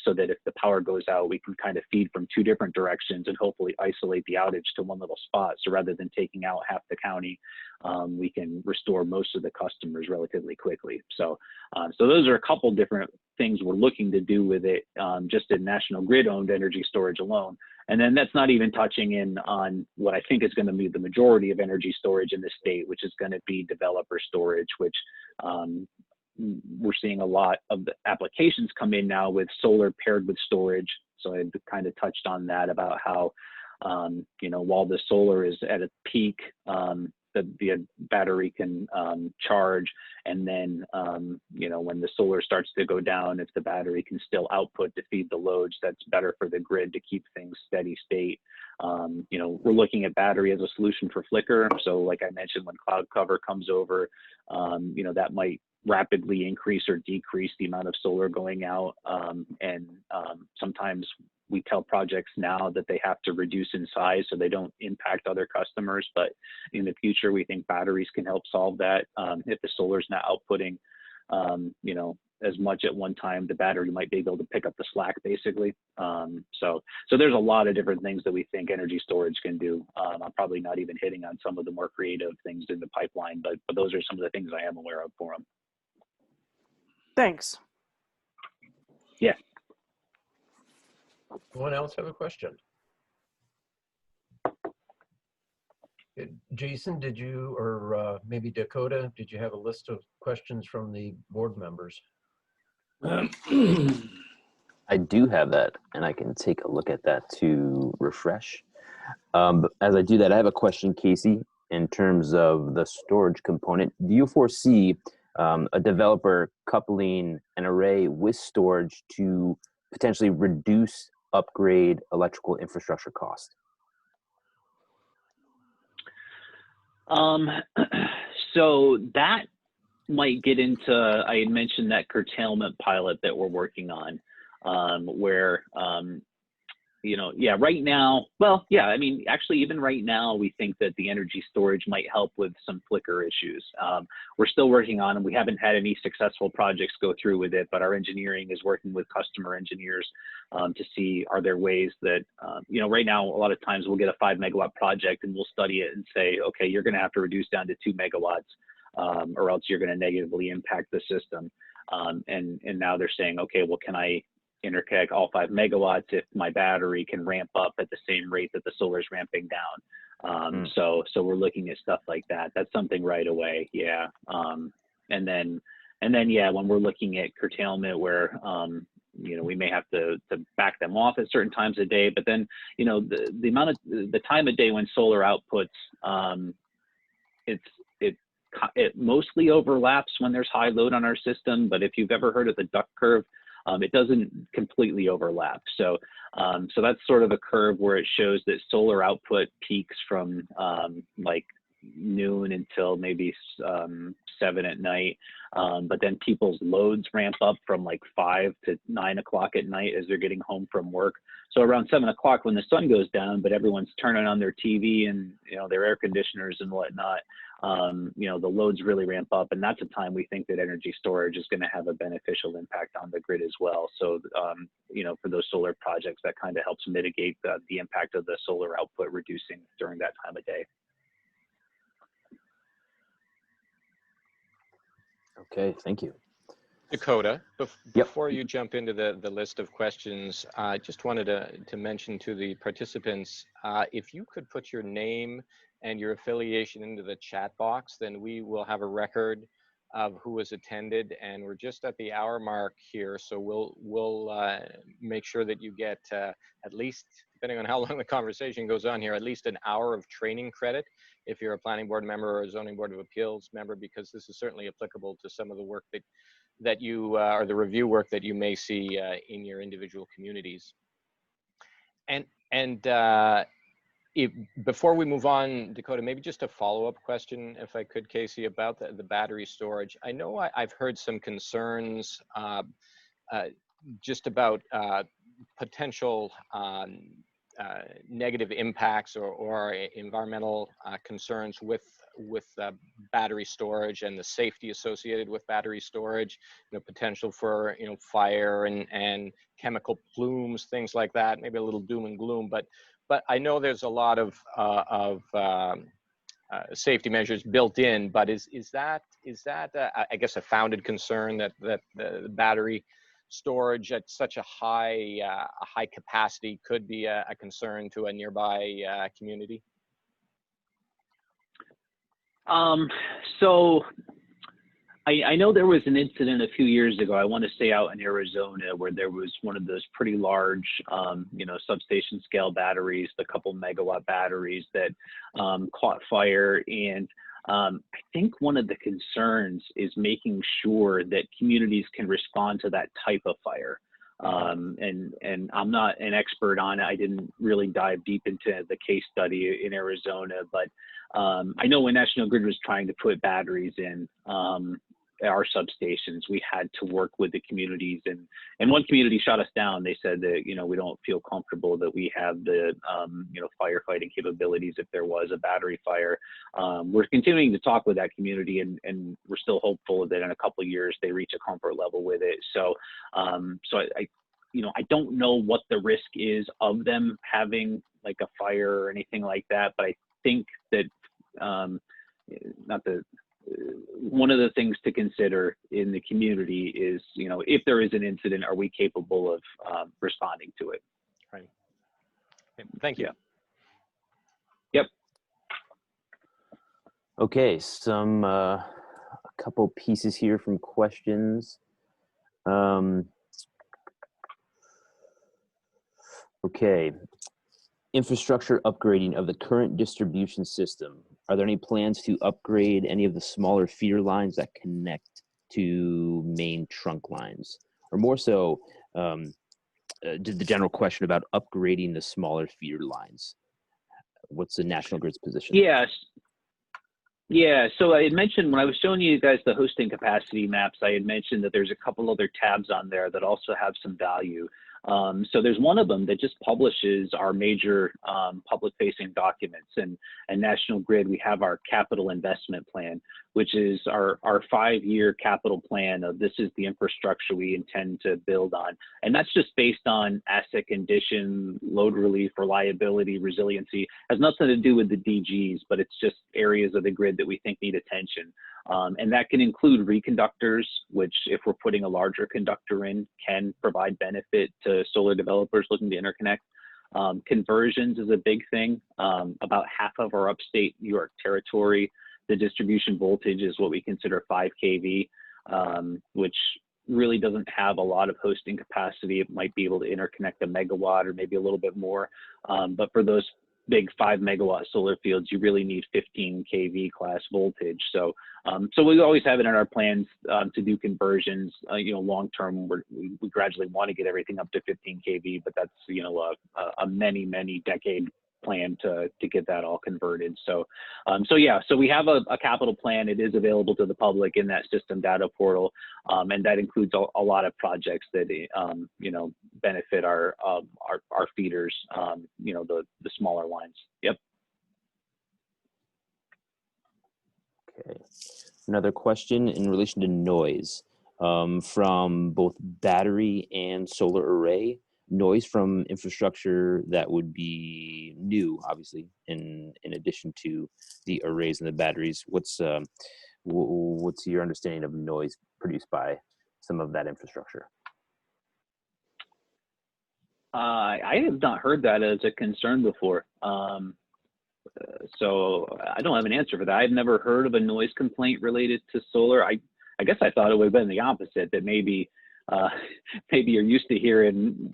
so that if the power goes out, we can kind of feed from two different directions and hopefully isolate the outage to one little spot. So rather than taking out half the county, we can restore most of the customers relatively quickly. So those are a couple different things we're looking to do with it, just in National Grid owned energy storage alone. And then that's not even touching in on what I think is going to be the majority of energy storage in the state, which is going to be developer storage, which we're seeing a lot of the applications come in now with solar paired with storage. So I kind of touched on that about how, while the solar is at a peak, the battery can charge, and then when the solar starts to go down, if the battery can still output to feed the loads, that's better for the grid to keep things steady state. We're looking at battery as a solution for flicker. So like I mentioned, when cloud cover comes over, that might rapidly increase or decrease the amount of solar going out. Sometimes we tell projects now that they have to reduce in size so they don't impact other customers. But in the future, we think batteries can help solve that. If the solar's not outputting, as much at one time, the battery might be able to pick up the slack, basically. So there's a lot of different things that we think energy storage can do. I'm probably not even hitting on some of the more creative things in the pipeline, but those are some of the things I am aware of for them. Thanks. Yeah. Anyone else have a question? Jason, did you, or maybe Dakota, did you have a list of questions from the board members? I do have that, and I can take a look at that to refresh. But as I do that, I have a question, Casey, in terms of the storage component. Do you foresee a developer coupling an array with storage to potentially reduce upgrade electrical infrastructure cost? So that might get into, I had mentioned that curtailment pilot that we're working on, where, right now, actually even right now, we think that the energy storage might help with some flicker issues. We're still working on them. We haven't had any successful projects go through with it, but our engineering is working with customer engineers to see, are there ways that, right now, a lot of times we'll get a 5 megawatt project and we'll study it and say, okay, you're going to have to reduce down to 2 megawatts or else you're going to negatively impact the system. And now they're saying, okay, well, can I interconnect all 5 megawatts if my battery can ramp up at the same rate that the solar is ramping down. So we're looking at stuff like that. That's something right away. Yeah. And then, yeah, when we're looking at curtailment where, you know, we may have to back them off at certain times of day, but then, you know, the amount of the time of day when solar outputs, it mostly overlaps when there's high load on our system. But if you've ever heard of the duck curve, it doesn't completely overlap. So that's sort of a curve where it shows that solar output peaks from like noon until maybe 7 at night. But then people's loads ramp up from like 5 to 9 o'clock at night as they're getting home from work. So around 7 o'clock when the sun goes down, but everyone's turning on their TV and, you know, their air conditioners and whatnot, you know, the loads really ramp up. And that's a time we think that energy storage is going to have a beneficial impact on the grid as well. So, you know, for those solar projects, that kind of helps mitigate the impact of the solar output reducing during that time of day. Okay, thank you. Dakota, before you jump into the list of questions, I just wanted to mention to the participants, if you could put your name and your affiliation into the chat box, then we will have a record of who has attended, and we're just at the hour mark here, so we'll make sure that you get at least, depending on how long the conversation goes on here, at least an hour of training credit if you're a planning board member or a zoning board of appeals member, because this is certainly applicable to some of the work that you or the review work that you may see in your individual communities. And before we move on, Dakota, maybe just a follow-up question, if I could, Casey, about the battery storage. I know I've heard some concerns just about potential negative impacts or environmental concerns with battery storage and the safety associated with battery storage, you know, potential for, you know, fire and chemical plumes, things like that, maybe a little doom and gloom, but I know there's a lot of safety measures built in, but is that I guess a founded concern that the battery storage at such a high capacity could be a concern to a nearby community? So I know there was an incident a few years ago, I want to say out in Arizona, where there was one of those pretty large, you know, substation scale batteries, the couple megawatt batteries that caught fire. And I think one of the concerns is making sure that communities can respond to that type of fire. And I'm not an expert on it. I didn't really dive deep into the case study in Arizona, but I know when National Grid was trying to put batteries in our substations, we had to work with the communities, and one community shot us down. They said that, you know, we don't feel comfortable that we have the, you know, firefighting capabilities if there was a battery fire. We're continuing to talk with that community, and we're still hopeful that in a couple of years they reach a comfort level with it. So, I you know, I don't know what the risk is of them having like a fire or anything like that, but I think that one of the things to consider in the community is, you know, if there is an incident, are we capable of responding to it? Right. Okay. Thank you. Yeah. Yep. Okay, a couple pieces here from questions. Okay, infrastructure upgrading of the current distribution system. Are there any plans to upgrade any of the smaller feeder lines that connect to main trunk lines? Or more so, the general question about upgrading the smaller feeder lines. What's the National Grid's position? Yes. Yeah, so I had mentioned when I was showing you guys the hosting capacity maps, I had mentioned that there's a couple other tabs on there that also have some value. So there's one of them that just publishes our major public-facing documents. And National Grid, we have our capital investment plan, which is our 5-year capital plan of this is the infrastructure we intend to build on. And that's just based on asset condition, load relief, reliability, resiliency. Has nothing to do with the DGs, but it's just areas of the grid that we think need attention. And that can include reconductors, which if we're putting a larger conductor in, can provide benefit to solar developers looking to interconnect. Conversions is a big thing. About half of our upstate New York territory, the distribution voltage is what we consider 5 kV, which really doesn't have a lot of hosting capacity. It might be able to interconnect a megawatt or maybe a little bit more. But for those big 5 megawatt solar fields, you really need 15 kV class voltage. So we always have it in our plans to do conversions. Long term, we gradually want to get everything up to 15 kV, but that's a many decade plan to get that all converted. So we have a capital plan. It is available to the public in that system data portal, and that includes a lot of projects that benefit our feeders, the smaller lines. Yep. Okay. Another question in relation to noise from both battery and solar array. Noise from infrastructure that would be new, obviously, in addition to the arrays and the batteries. What's your understanding of noise produced by some of that infrastructure? I have not heard that as a concern before. So I don't have an answer for that. I've never heard of a noise complaint related to solar. I guess I thought it would have been the opposite, that maybe you're used to hearing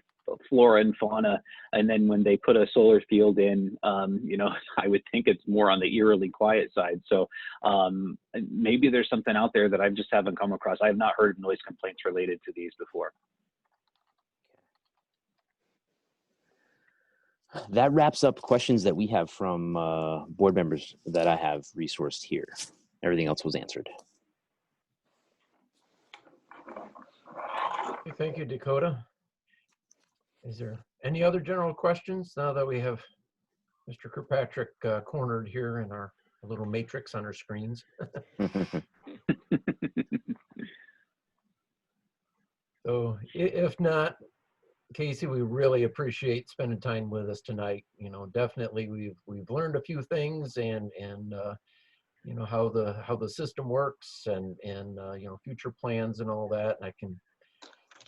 flora and fauna, and then when they put a solar field in, I would think it's more on the eerily quiet side. So maybe there's something out there that I just haven't come across. I have not heard noise complaints related to these before. That wraps up questions that we have from board members that I have resourced here. Everything else was answered. Okay, thank you, Dakota. Is there any other general questions now that we have Mr. Kirkpatrick cornered here in our little matrix on our screens? So if not, Casey, we really appreciate spending time with us tonight. Definitely we've learned a few things and how the system works and future plans and all that. And I can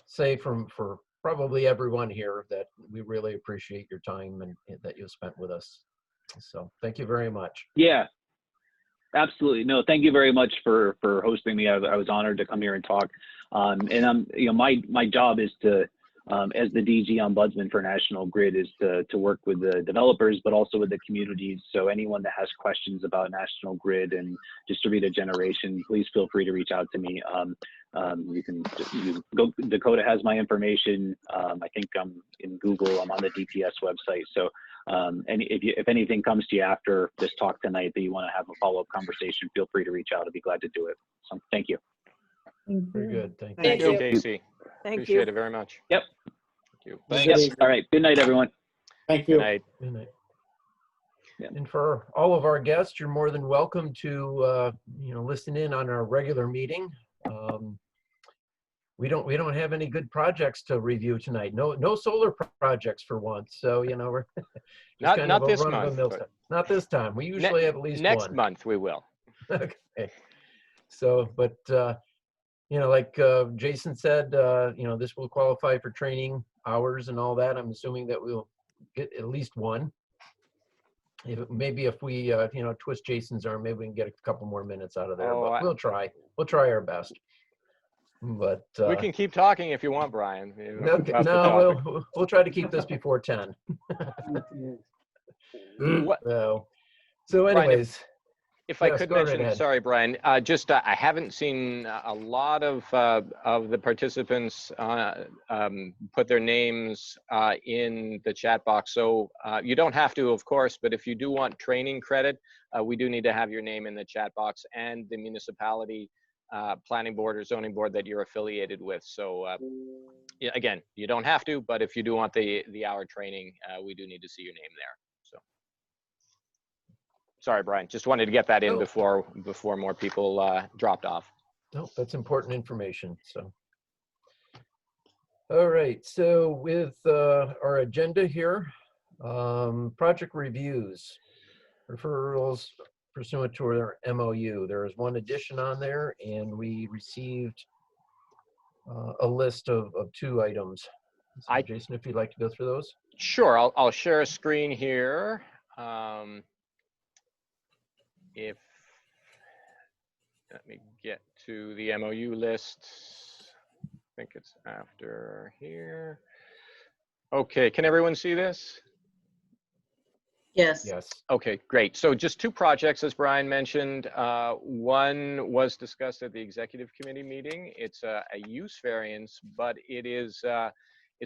say for probably everyone here that we really appreciate your time and that you spent with us. So thank you very much. Yeah, absolutely. No, thank you very much for hosting me. I was honored to come here and talk. And my job is to, as the DG Ombudsman for National Grid, is to work with the developers, but also with the communities. So anyone that has questions about National Grid and distributed generation, please feel free to reach out to me. You can go. Dakota has my information. I think I'm in Google. I'm on the DPS website. So if anything comes to you after this talk tonight that you want to have a follow-up conversation, feel free to reach out. I'd be glad to do it. So thank you. Very good. Thank you. Thank you, Casey. Thank Appreciate you. it very much. Yep. Thank you. Thanks. Yep. All right. Good night, everyone. Thank Good you. night. Good night. Yeah. And for all of our guests, you're more than welcome to listen in on our regular meeting. We don't have any good projects to review tonight. No solar projects for once. So we're just Not this month. stuff. Not this time. We usually have at least Next one. month we will. Okay. So, but like Jason said, this will qualify for training hours and all that. I'm assuming that we'll get at least one. Maybe if we twist Jason's arm, maybe we can get a couple more minutes out of there. Oh, but we'll try. We'll try our best. But we can keep talking if you want, Brian. Okay, no, we'll try to keep this before 10. So anyways. Brian, if I yes, could go right mention, ahead. sorry, Brian, I haven't seen a lot of the participants put their names in the chat box. So you don't have to, of course, but if you do want training credit, we do need to have your name in the chat box and the municipality planning board or zoning board that you're affiliated with. So yeah, again, you don't have to, but if you do want the hour training, we do need to see your name there. So sorry, Brian, just wanted to get that in before more people dropped off. No, that's important information. So, all right. So with our agenda here, project reviews, referrals pursuant to our MOU. There is one addition on there, and we received a list of 2 items. So Jason, if you'd like to go through those. Sure, I'll share a screen here. Let me get to the MOU list. I think it's after here. Okay, can everyone see this? Yes. Yes. Okay, great. So just 2 projects, as Brian mentioned. One was discussed at the executive committee meeting. It's a use variance, but it's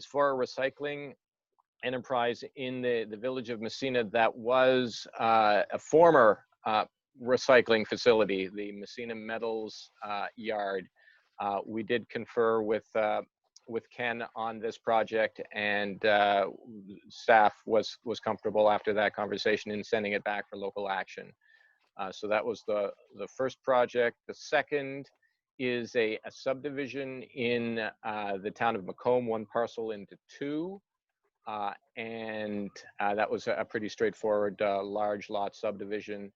for a recycling enterprise in the village of Messina that was a former recycling facility, the Messina Metals Yard. We did confer with Ken on this project, and staff was comfortable after that conversation in sending it back for local action. So that was the first project. The second is a subdivision in the town of Macomb, 1 parcel into 2. And that was a pretty straightforward large lot subdivision.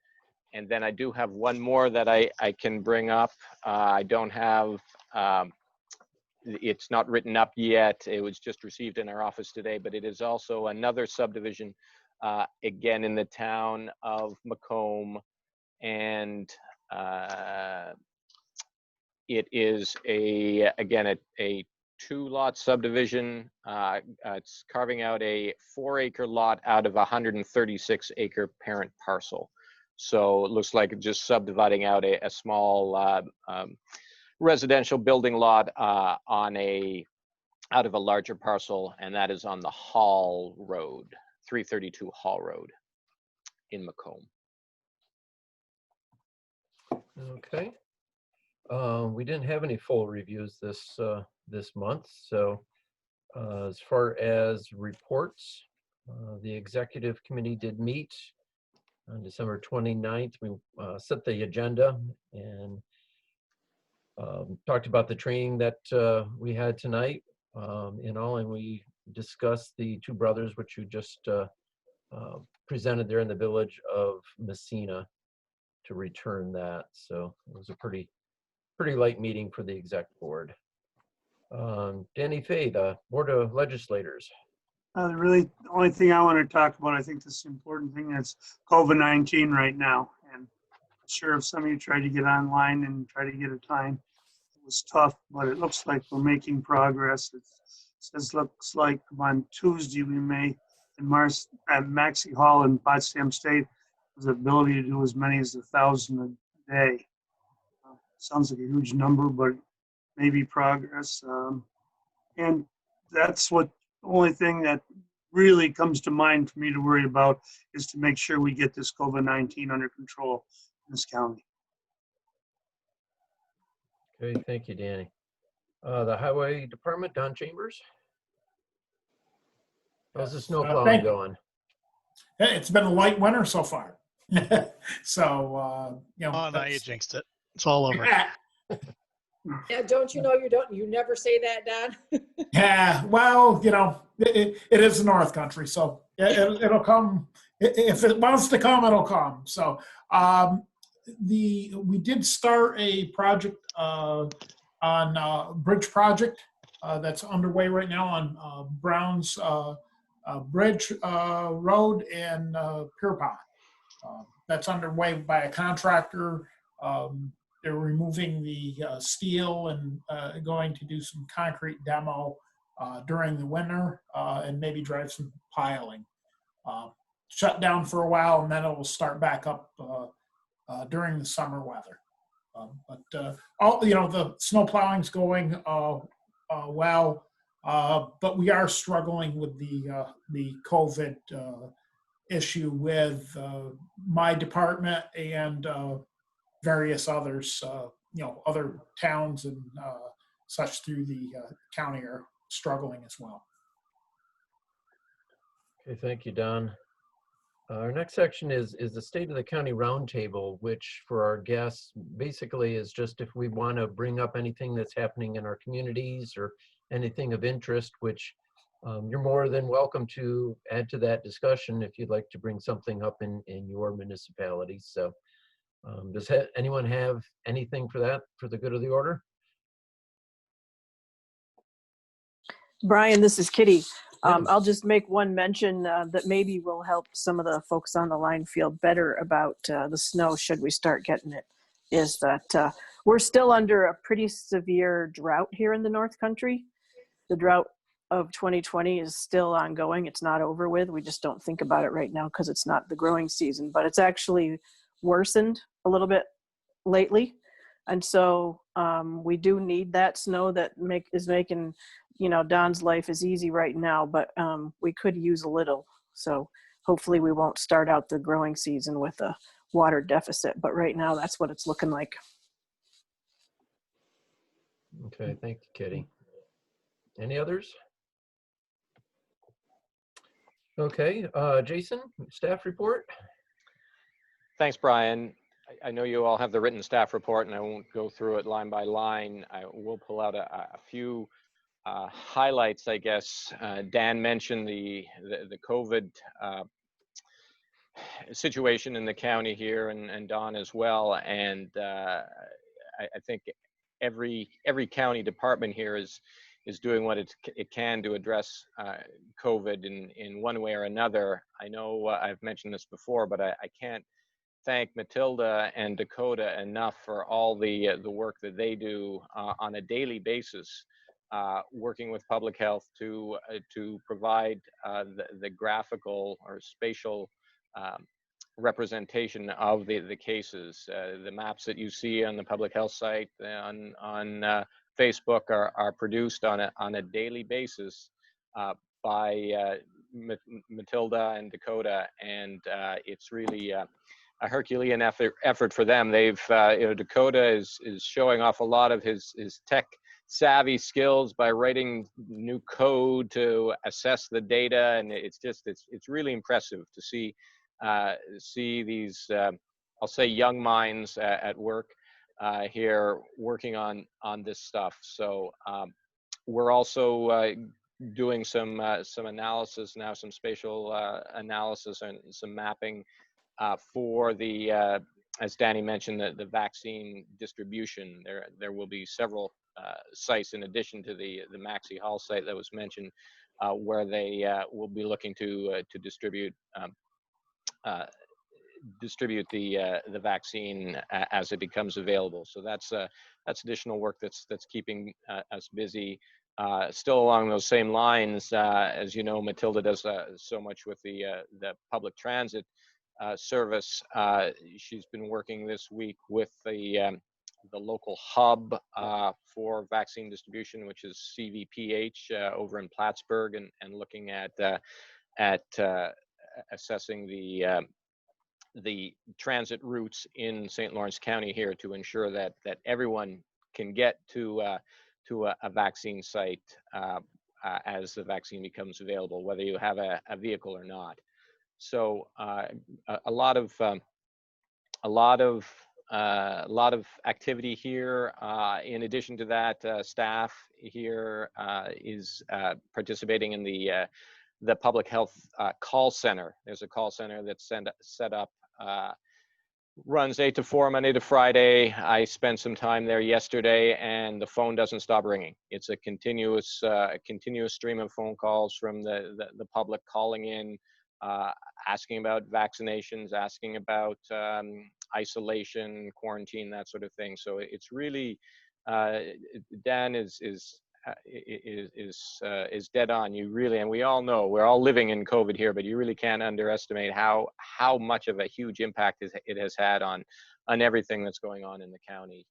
And then I do have one more that I can bring up. I don't have, it's not written up yet. It was just received in our office today, but it is also another subdivision, again, in the town of Macomb. And it is again, a 2-lot subdivision. It's carving out a 4-acre lot out of a 136-acre parent parcel. So it looks like just subdividing out a small residential building lot out of a larger parcel, and that is on the Hall Road, 332 Hall Road in Macomb. Okay. We didn't have any full reviews this month. So as far as reports, the executive committee did meet on December 29th. We set the agenda and talked about the training that we had tonight and we discussed the 2 brothers, which you just presented there in the village of Messina, to return that. So it was a pretty light meeting for the exec board. Danny Fay, the Board of Legislators. The only thing I want to talk about, I think this is the important thing, is COVID-19 right now. And I'm sure if some of you tried to get online and try to get a time, it was tough, but it looks like we're making progress. Looks like on Tuesday we may, at Maxey Hall in Potsdam State, has the ability to do as many as 1,000 a day. Sounds like a huge number, but maybe progress. And that's the only thing that really comes to mind for me to worry about, is to make sure we get this COVID-19 under control in this county. Okay, thank you, Danny. The Highway Department, Don Chambers. How's the snow plowing going? Hey, it's been a light winter so far. So, Oh, now you jinxed it. It's all over. Yeah, don't you know you never say that, Don? Yeah, well, it is the North Country, so it'll come. If it wants to come, it'll come. So we did start a project on bridge project that's underway right now on Brown's Bridge Road in Pierpont. That's underway by a contractor. They're removing the steel and going to do some concrete demo during the winter and maybe drive some piling. Shut down for a while, and then it will start back up during the summer weather. The snow plowing's going well, but we are struggling with the COVID issue with my department and various others. other towns and such through the county are struggling as well. Okay, thank you, Don. Our next section is the State of the County Roundtable, which for our guests basically is just if we want to bring up anything that's happening in our communities or anything of interest, which you're more than welcome to add to that discussion if you'd like to bring something up in your municipality. So does anyone have anything for that, for the good of the order? Brian, this is Kitty. I'll just make one mention that maybe will help some of the folks on the line feel better about the snow should we start getting it, is that we're still under a pretty severe drought here in the North Country. The drought of 2020 is still ongoing. It's not over with. We just don't think about it right now because it's not the growing season, but it's actually worsened a little bit lately. And so we do need that snow that is making Don's life is easy right now, but we could use a little. So hopefully we won't start out the growing season with a water deficit, but right now that's what it's looking like. Okay, thank you, Kitty. Any others? Okay, Jason, staff report. Thanks, Brian. I know you all have the written staff report, and I won't go through it line by line. I will pull out a few highlights, I guess. Dan mentioned the COVID situation in the county here, and Don as well. And I think every county department here is doing what it can to address COVID in one way or another. I know I've mentioned this before, but I can't thank Matilda and Dakota enough for all the work that they do on a daily basis, working with public health to provide the graphical or spatial representation of the cases. The maps that you see on the public health site on Facebook are produced on a daily basis by Matilda and Dakota, and it's really a Herculean effort for them. They've Dakota is showing off a lot of his tech savvy skills by writing new code to assess the data, and it's really impressive to see these I'll say young minds at work here working on this stuff. So we're also doing some analysis now, some spatial analysis and some mapping for the as Danny mentioned, the vaccine distribution. There will be several sites in addition to the Maxey Hall site that was mentioned, where they will be looking to distribute the vaccine as it becomes available. So that's additional work that's keeping us busy. Still along those same lines, as you know, Matilda does so much with the public transit service. She's been working this week with the local hub for vaccine distribution, which is CVPH over in Plattsburgh, and looking at assessing the transit routes in St. Lawrence County here to ensure that everyone can get to a vaccine site as the vaccine becomes available, whether you have a vehicle or not. So a lot of activity here. In addition to that, staff here is participating in the public health call center. There's a call center that's set up, runs 8 to 4 Monday to Friday. I spent some time there yesterday, and the phone doesn't stop ringing. It's a continuous stream of phone calls from the public calling in, asking about vaccinations, asking about isolation, quarantine, that sort of thing. So it's really, Dan is dead on. You really, and we all know, we're all living in COVID here, but you really can't underestimate how much of a huge impact it has had on everything that's going on in the county.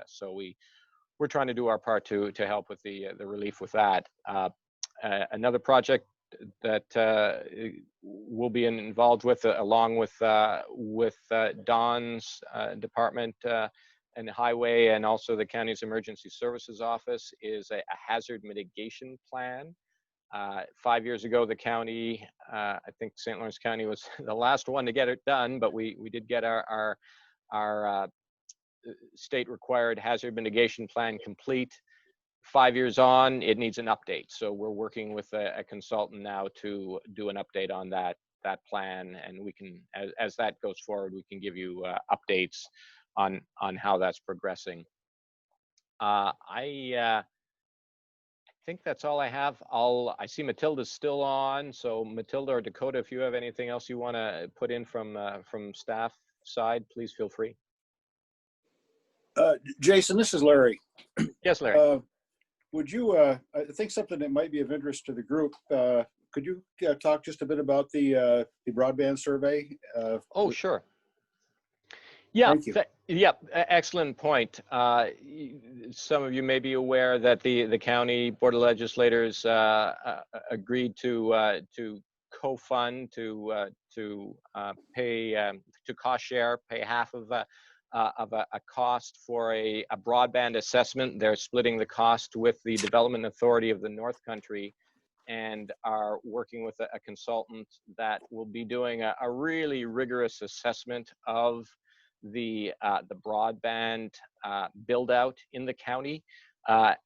So we're trying to do our part to help with the relief with that. Another project that we'll be involved with, along with Don's department, and Highway and also the county's Emergency Services Office is a hazard mitigation plan. 5 years ago, the county, I think St. Lawrence County was the last one to get it done, but we did get our state required hazard mitigation plan complete. 5 years on, it needs an update. So we're working with a consultant now to do an update on that plan, and we can, as that goes forward, we can give you updates on how that's progressing. I think that's all I have. I see Matilda's still on, so Matilda or Dakota, if you have anything else you want to put in from staff side, please feel free. Jason, this is Larry. Yes, Larry. Would you, I think something that might be of interest to the group, could you talk just a bit about the broadband survey? Oh, sure. Yeah, Thank you. Yeah, excellent point. Some of you may be aware that the county board of legislators agreed to co-fund, to pay, to cost share, pay half of a cost for a broadband assessment. They're splitting the cost with the Development Authority of the North Country, and are working with a consultant that will be doing a really rigorous assessment of the broadband build out in the county.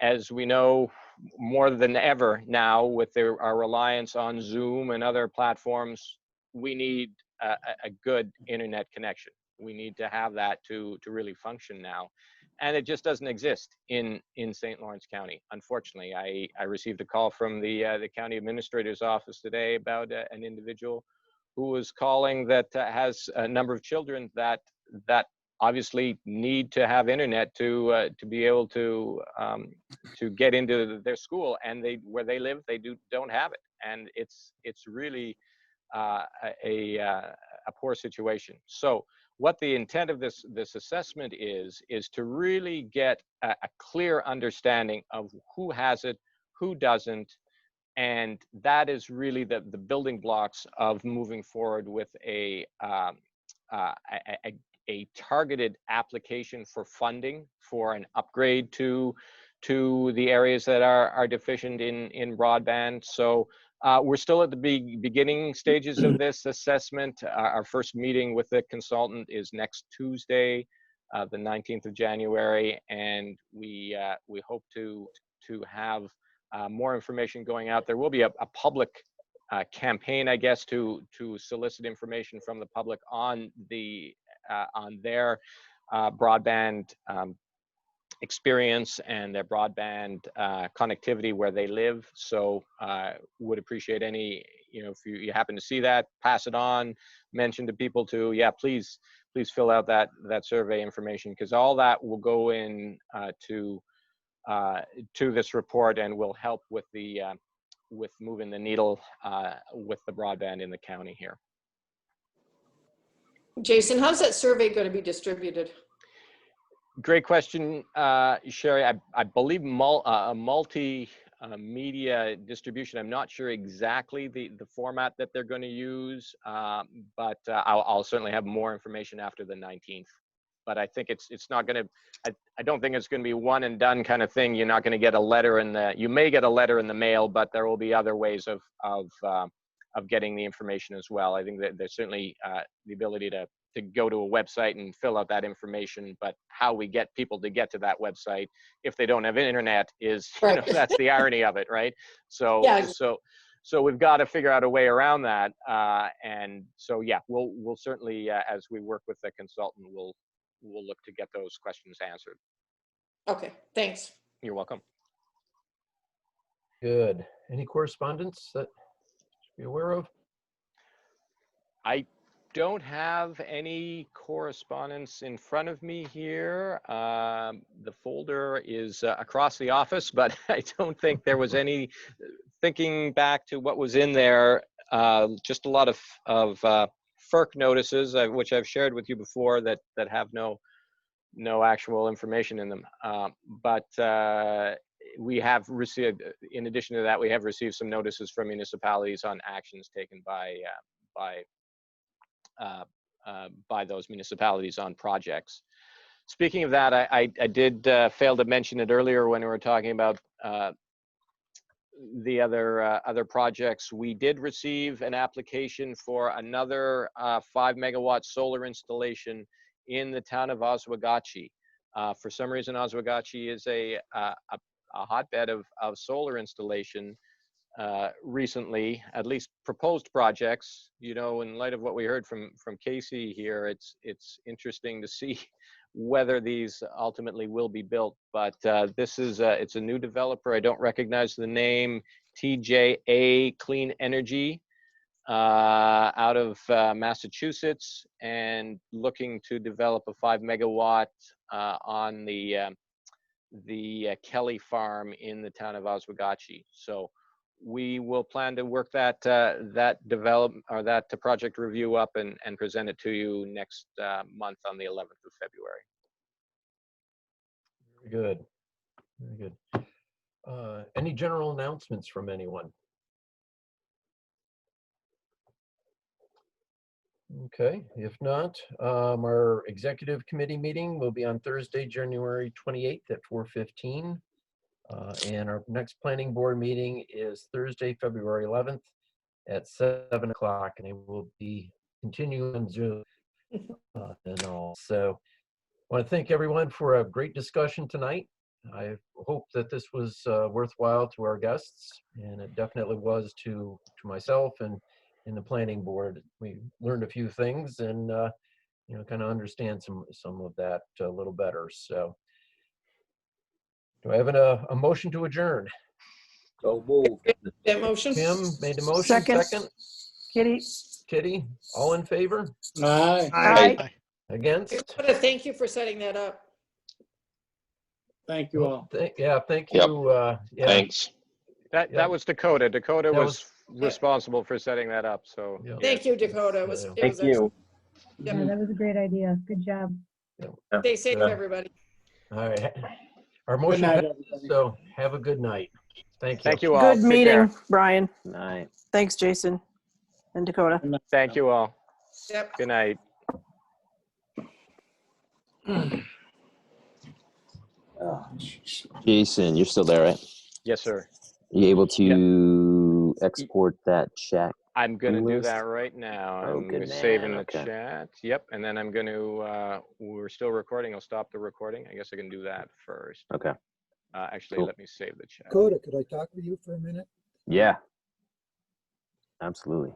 As we know, more than ever now, with our reliance on Zoom and other platforms, we need a good internet connection. We need to have that to really function now. And it just doesn't exist in St. Lawrence County. Unfortunately, I received a call from the county administrator's office today about an individual who was calling that has a number of children that obviously need to have internet to be able to get into their school, and where they live they don't have it, and it's really a poor situation. So what the intent of this assessment is to really get a clear understanding of who has it, who doesn't, and that is really the building blocks of moving forward with a targeted application for funding for an upgrade to the areas that are deficient in broadband. So we're still at the beginning stages of this assessment. Our first meeting with the consultant is next Tuesday, the 19th of January, and we hope to have more information going out. There will be a public campaign, I guess, to solicit information from the public on their broadband experience and their broadband connectivity where they live. So would appreciate any, if you happen to see that, pass it on, mention to people to, please fill out that survey information, because all that will go in to this report and will help with with moving the needle with the broadband in the county here. Jason, how's that survey going to be distributed? Great question, Sherry. I believe multi-media distribution. I'm not sure exactly the format that they're going to use, but I'll certainly have more information after the 19th. But I think it's not going to, I don't think it's going to be one and done kind of thing. You're not going to get a letter you may get a letter in the mail, but there will be other ways of getting the information as well. I think that there's certainly the ability to go to a website and fill out that information, but how we get people to get to that website if they don't have internet is, Right. That's the irony of it, right? So, Yeah. So we've got to figure out a way around that. And so, we'll certainly, as we work with the consultant, we'll look to get those questions answered. Okay, thanks. You're welcome. Good. Any correspondence that you're aware of? I don't have any correspondence in front of me here. The folder is across the office, but I don't think there was any, thinking back to what was in there, just a lot of FERC notices, which I've shared with you before, that have no actual information in them. But we have received, in addition to that, we have received some notices from municipalities on actions taken by those municipalities on projects. speaking of that, I did fail to mention it earlier when we were talking about the other projects. We did receive an application for another 5 megawatt solar installation in the town of Oswegatchie. For some reason, Oswegatchie is a hotbed of solar installation recently, at least proposed projects. You know, in light of what we heard from Casey here, it's interesting to see whether these ultimately will be built. But this is it's a new developer. I don't recognize the name. TJA Clean Energy out of Massachusetts, and looking to develop a 5 megawatt on the Kelly farm in the town of Oswegatchie. So we will plan to work that project review up and present it to you next month on the 11th of February. Very good. Very good. Any general announcements from anyone? Okay, if not, our executive committee meeting will be on Thursday, January 28th at 4:15. And our next planning board meeting is Thursday, February 11th at 7 o'clock, and it will be continuing on Zoom and all. So I want to thank everyone for a great discussion tonight. I hope that this was worthwhile to our guests, and it definitely was to myself and in the planning board. We learned a few things and you know, kind of understand some of that a little better. So do I have a motion to adjourn? So moved. That motion? Kim made the motion. Second. Kitty. Kitty, all in favor? Aye. Aye. Against? Thank you for setting that up. Thank you all. Yeah, thank Yep. you. Yeah. Thanks. That was Dakota. Dakota That was responsible for setting that up. So Yeah. Thank you, Dakota. It was Thank you. Yep. Yeah, that was a great idea. Good job. Stay safe, everybody. All right. Our Good motion night, passes, everybody. so have a good night. Thank you. thank you all. Good Take meeting, care. Brian. Night. Thanks, Jason and Dakota. Thank you all. Yep. Good night. Jason, you're still there, right? Yes, sir. You able to export that chat? I'm going to do list? that right now. Oh, I'm good saving man. the Okay. chat. Yep. And then I'm going to, we're still recording. I'll stop the recording. I guess I can do that first. Okay. Actually, Cool. let me save the chat. Coda, could I talk with you for a minute? Yeah. Absolutely.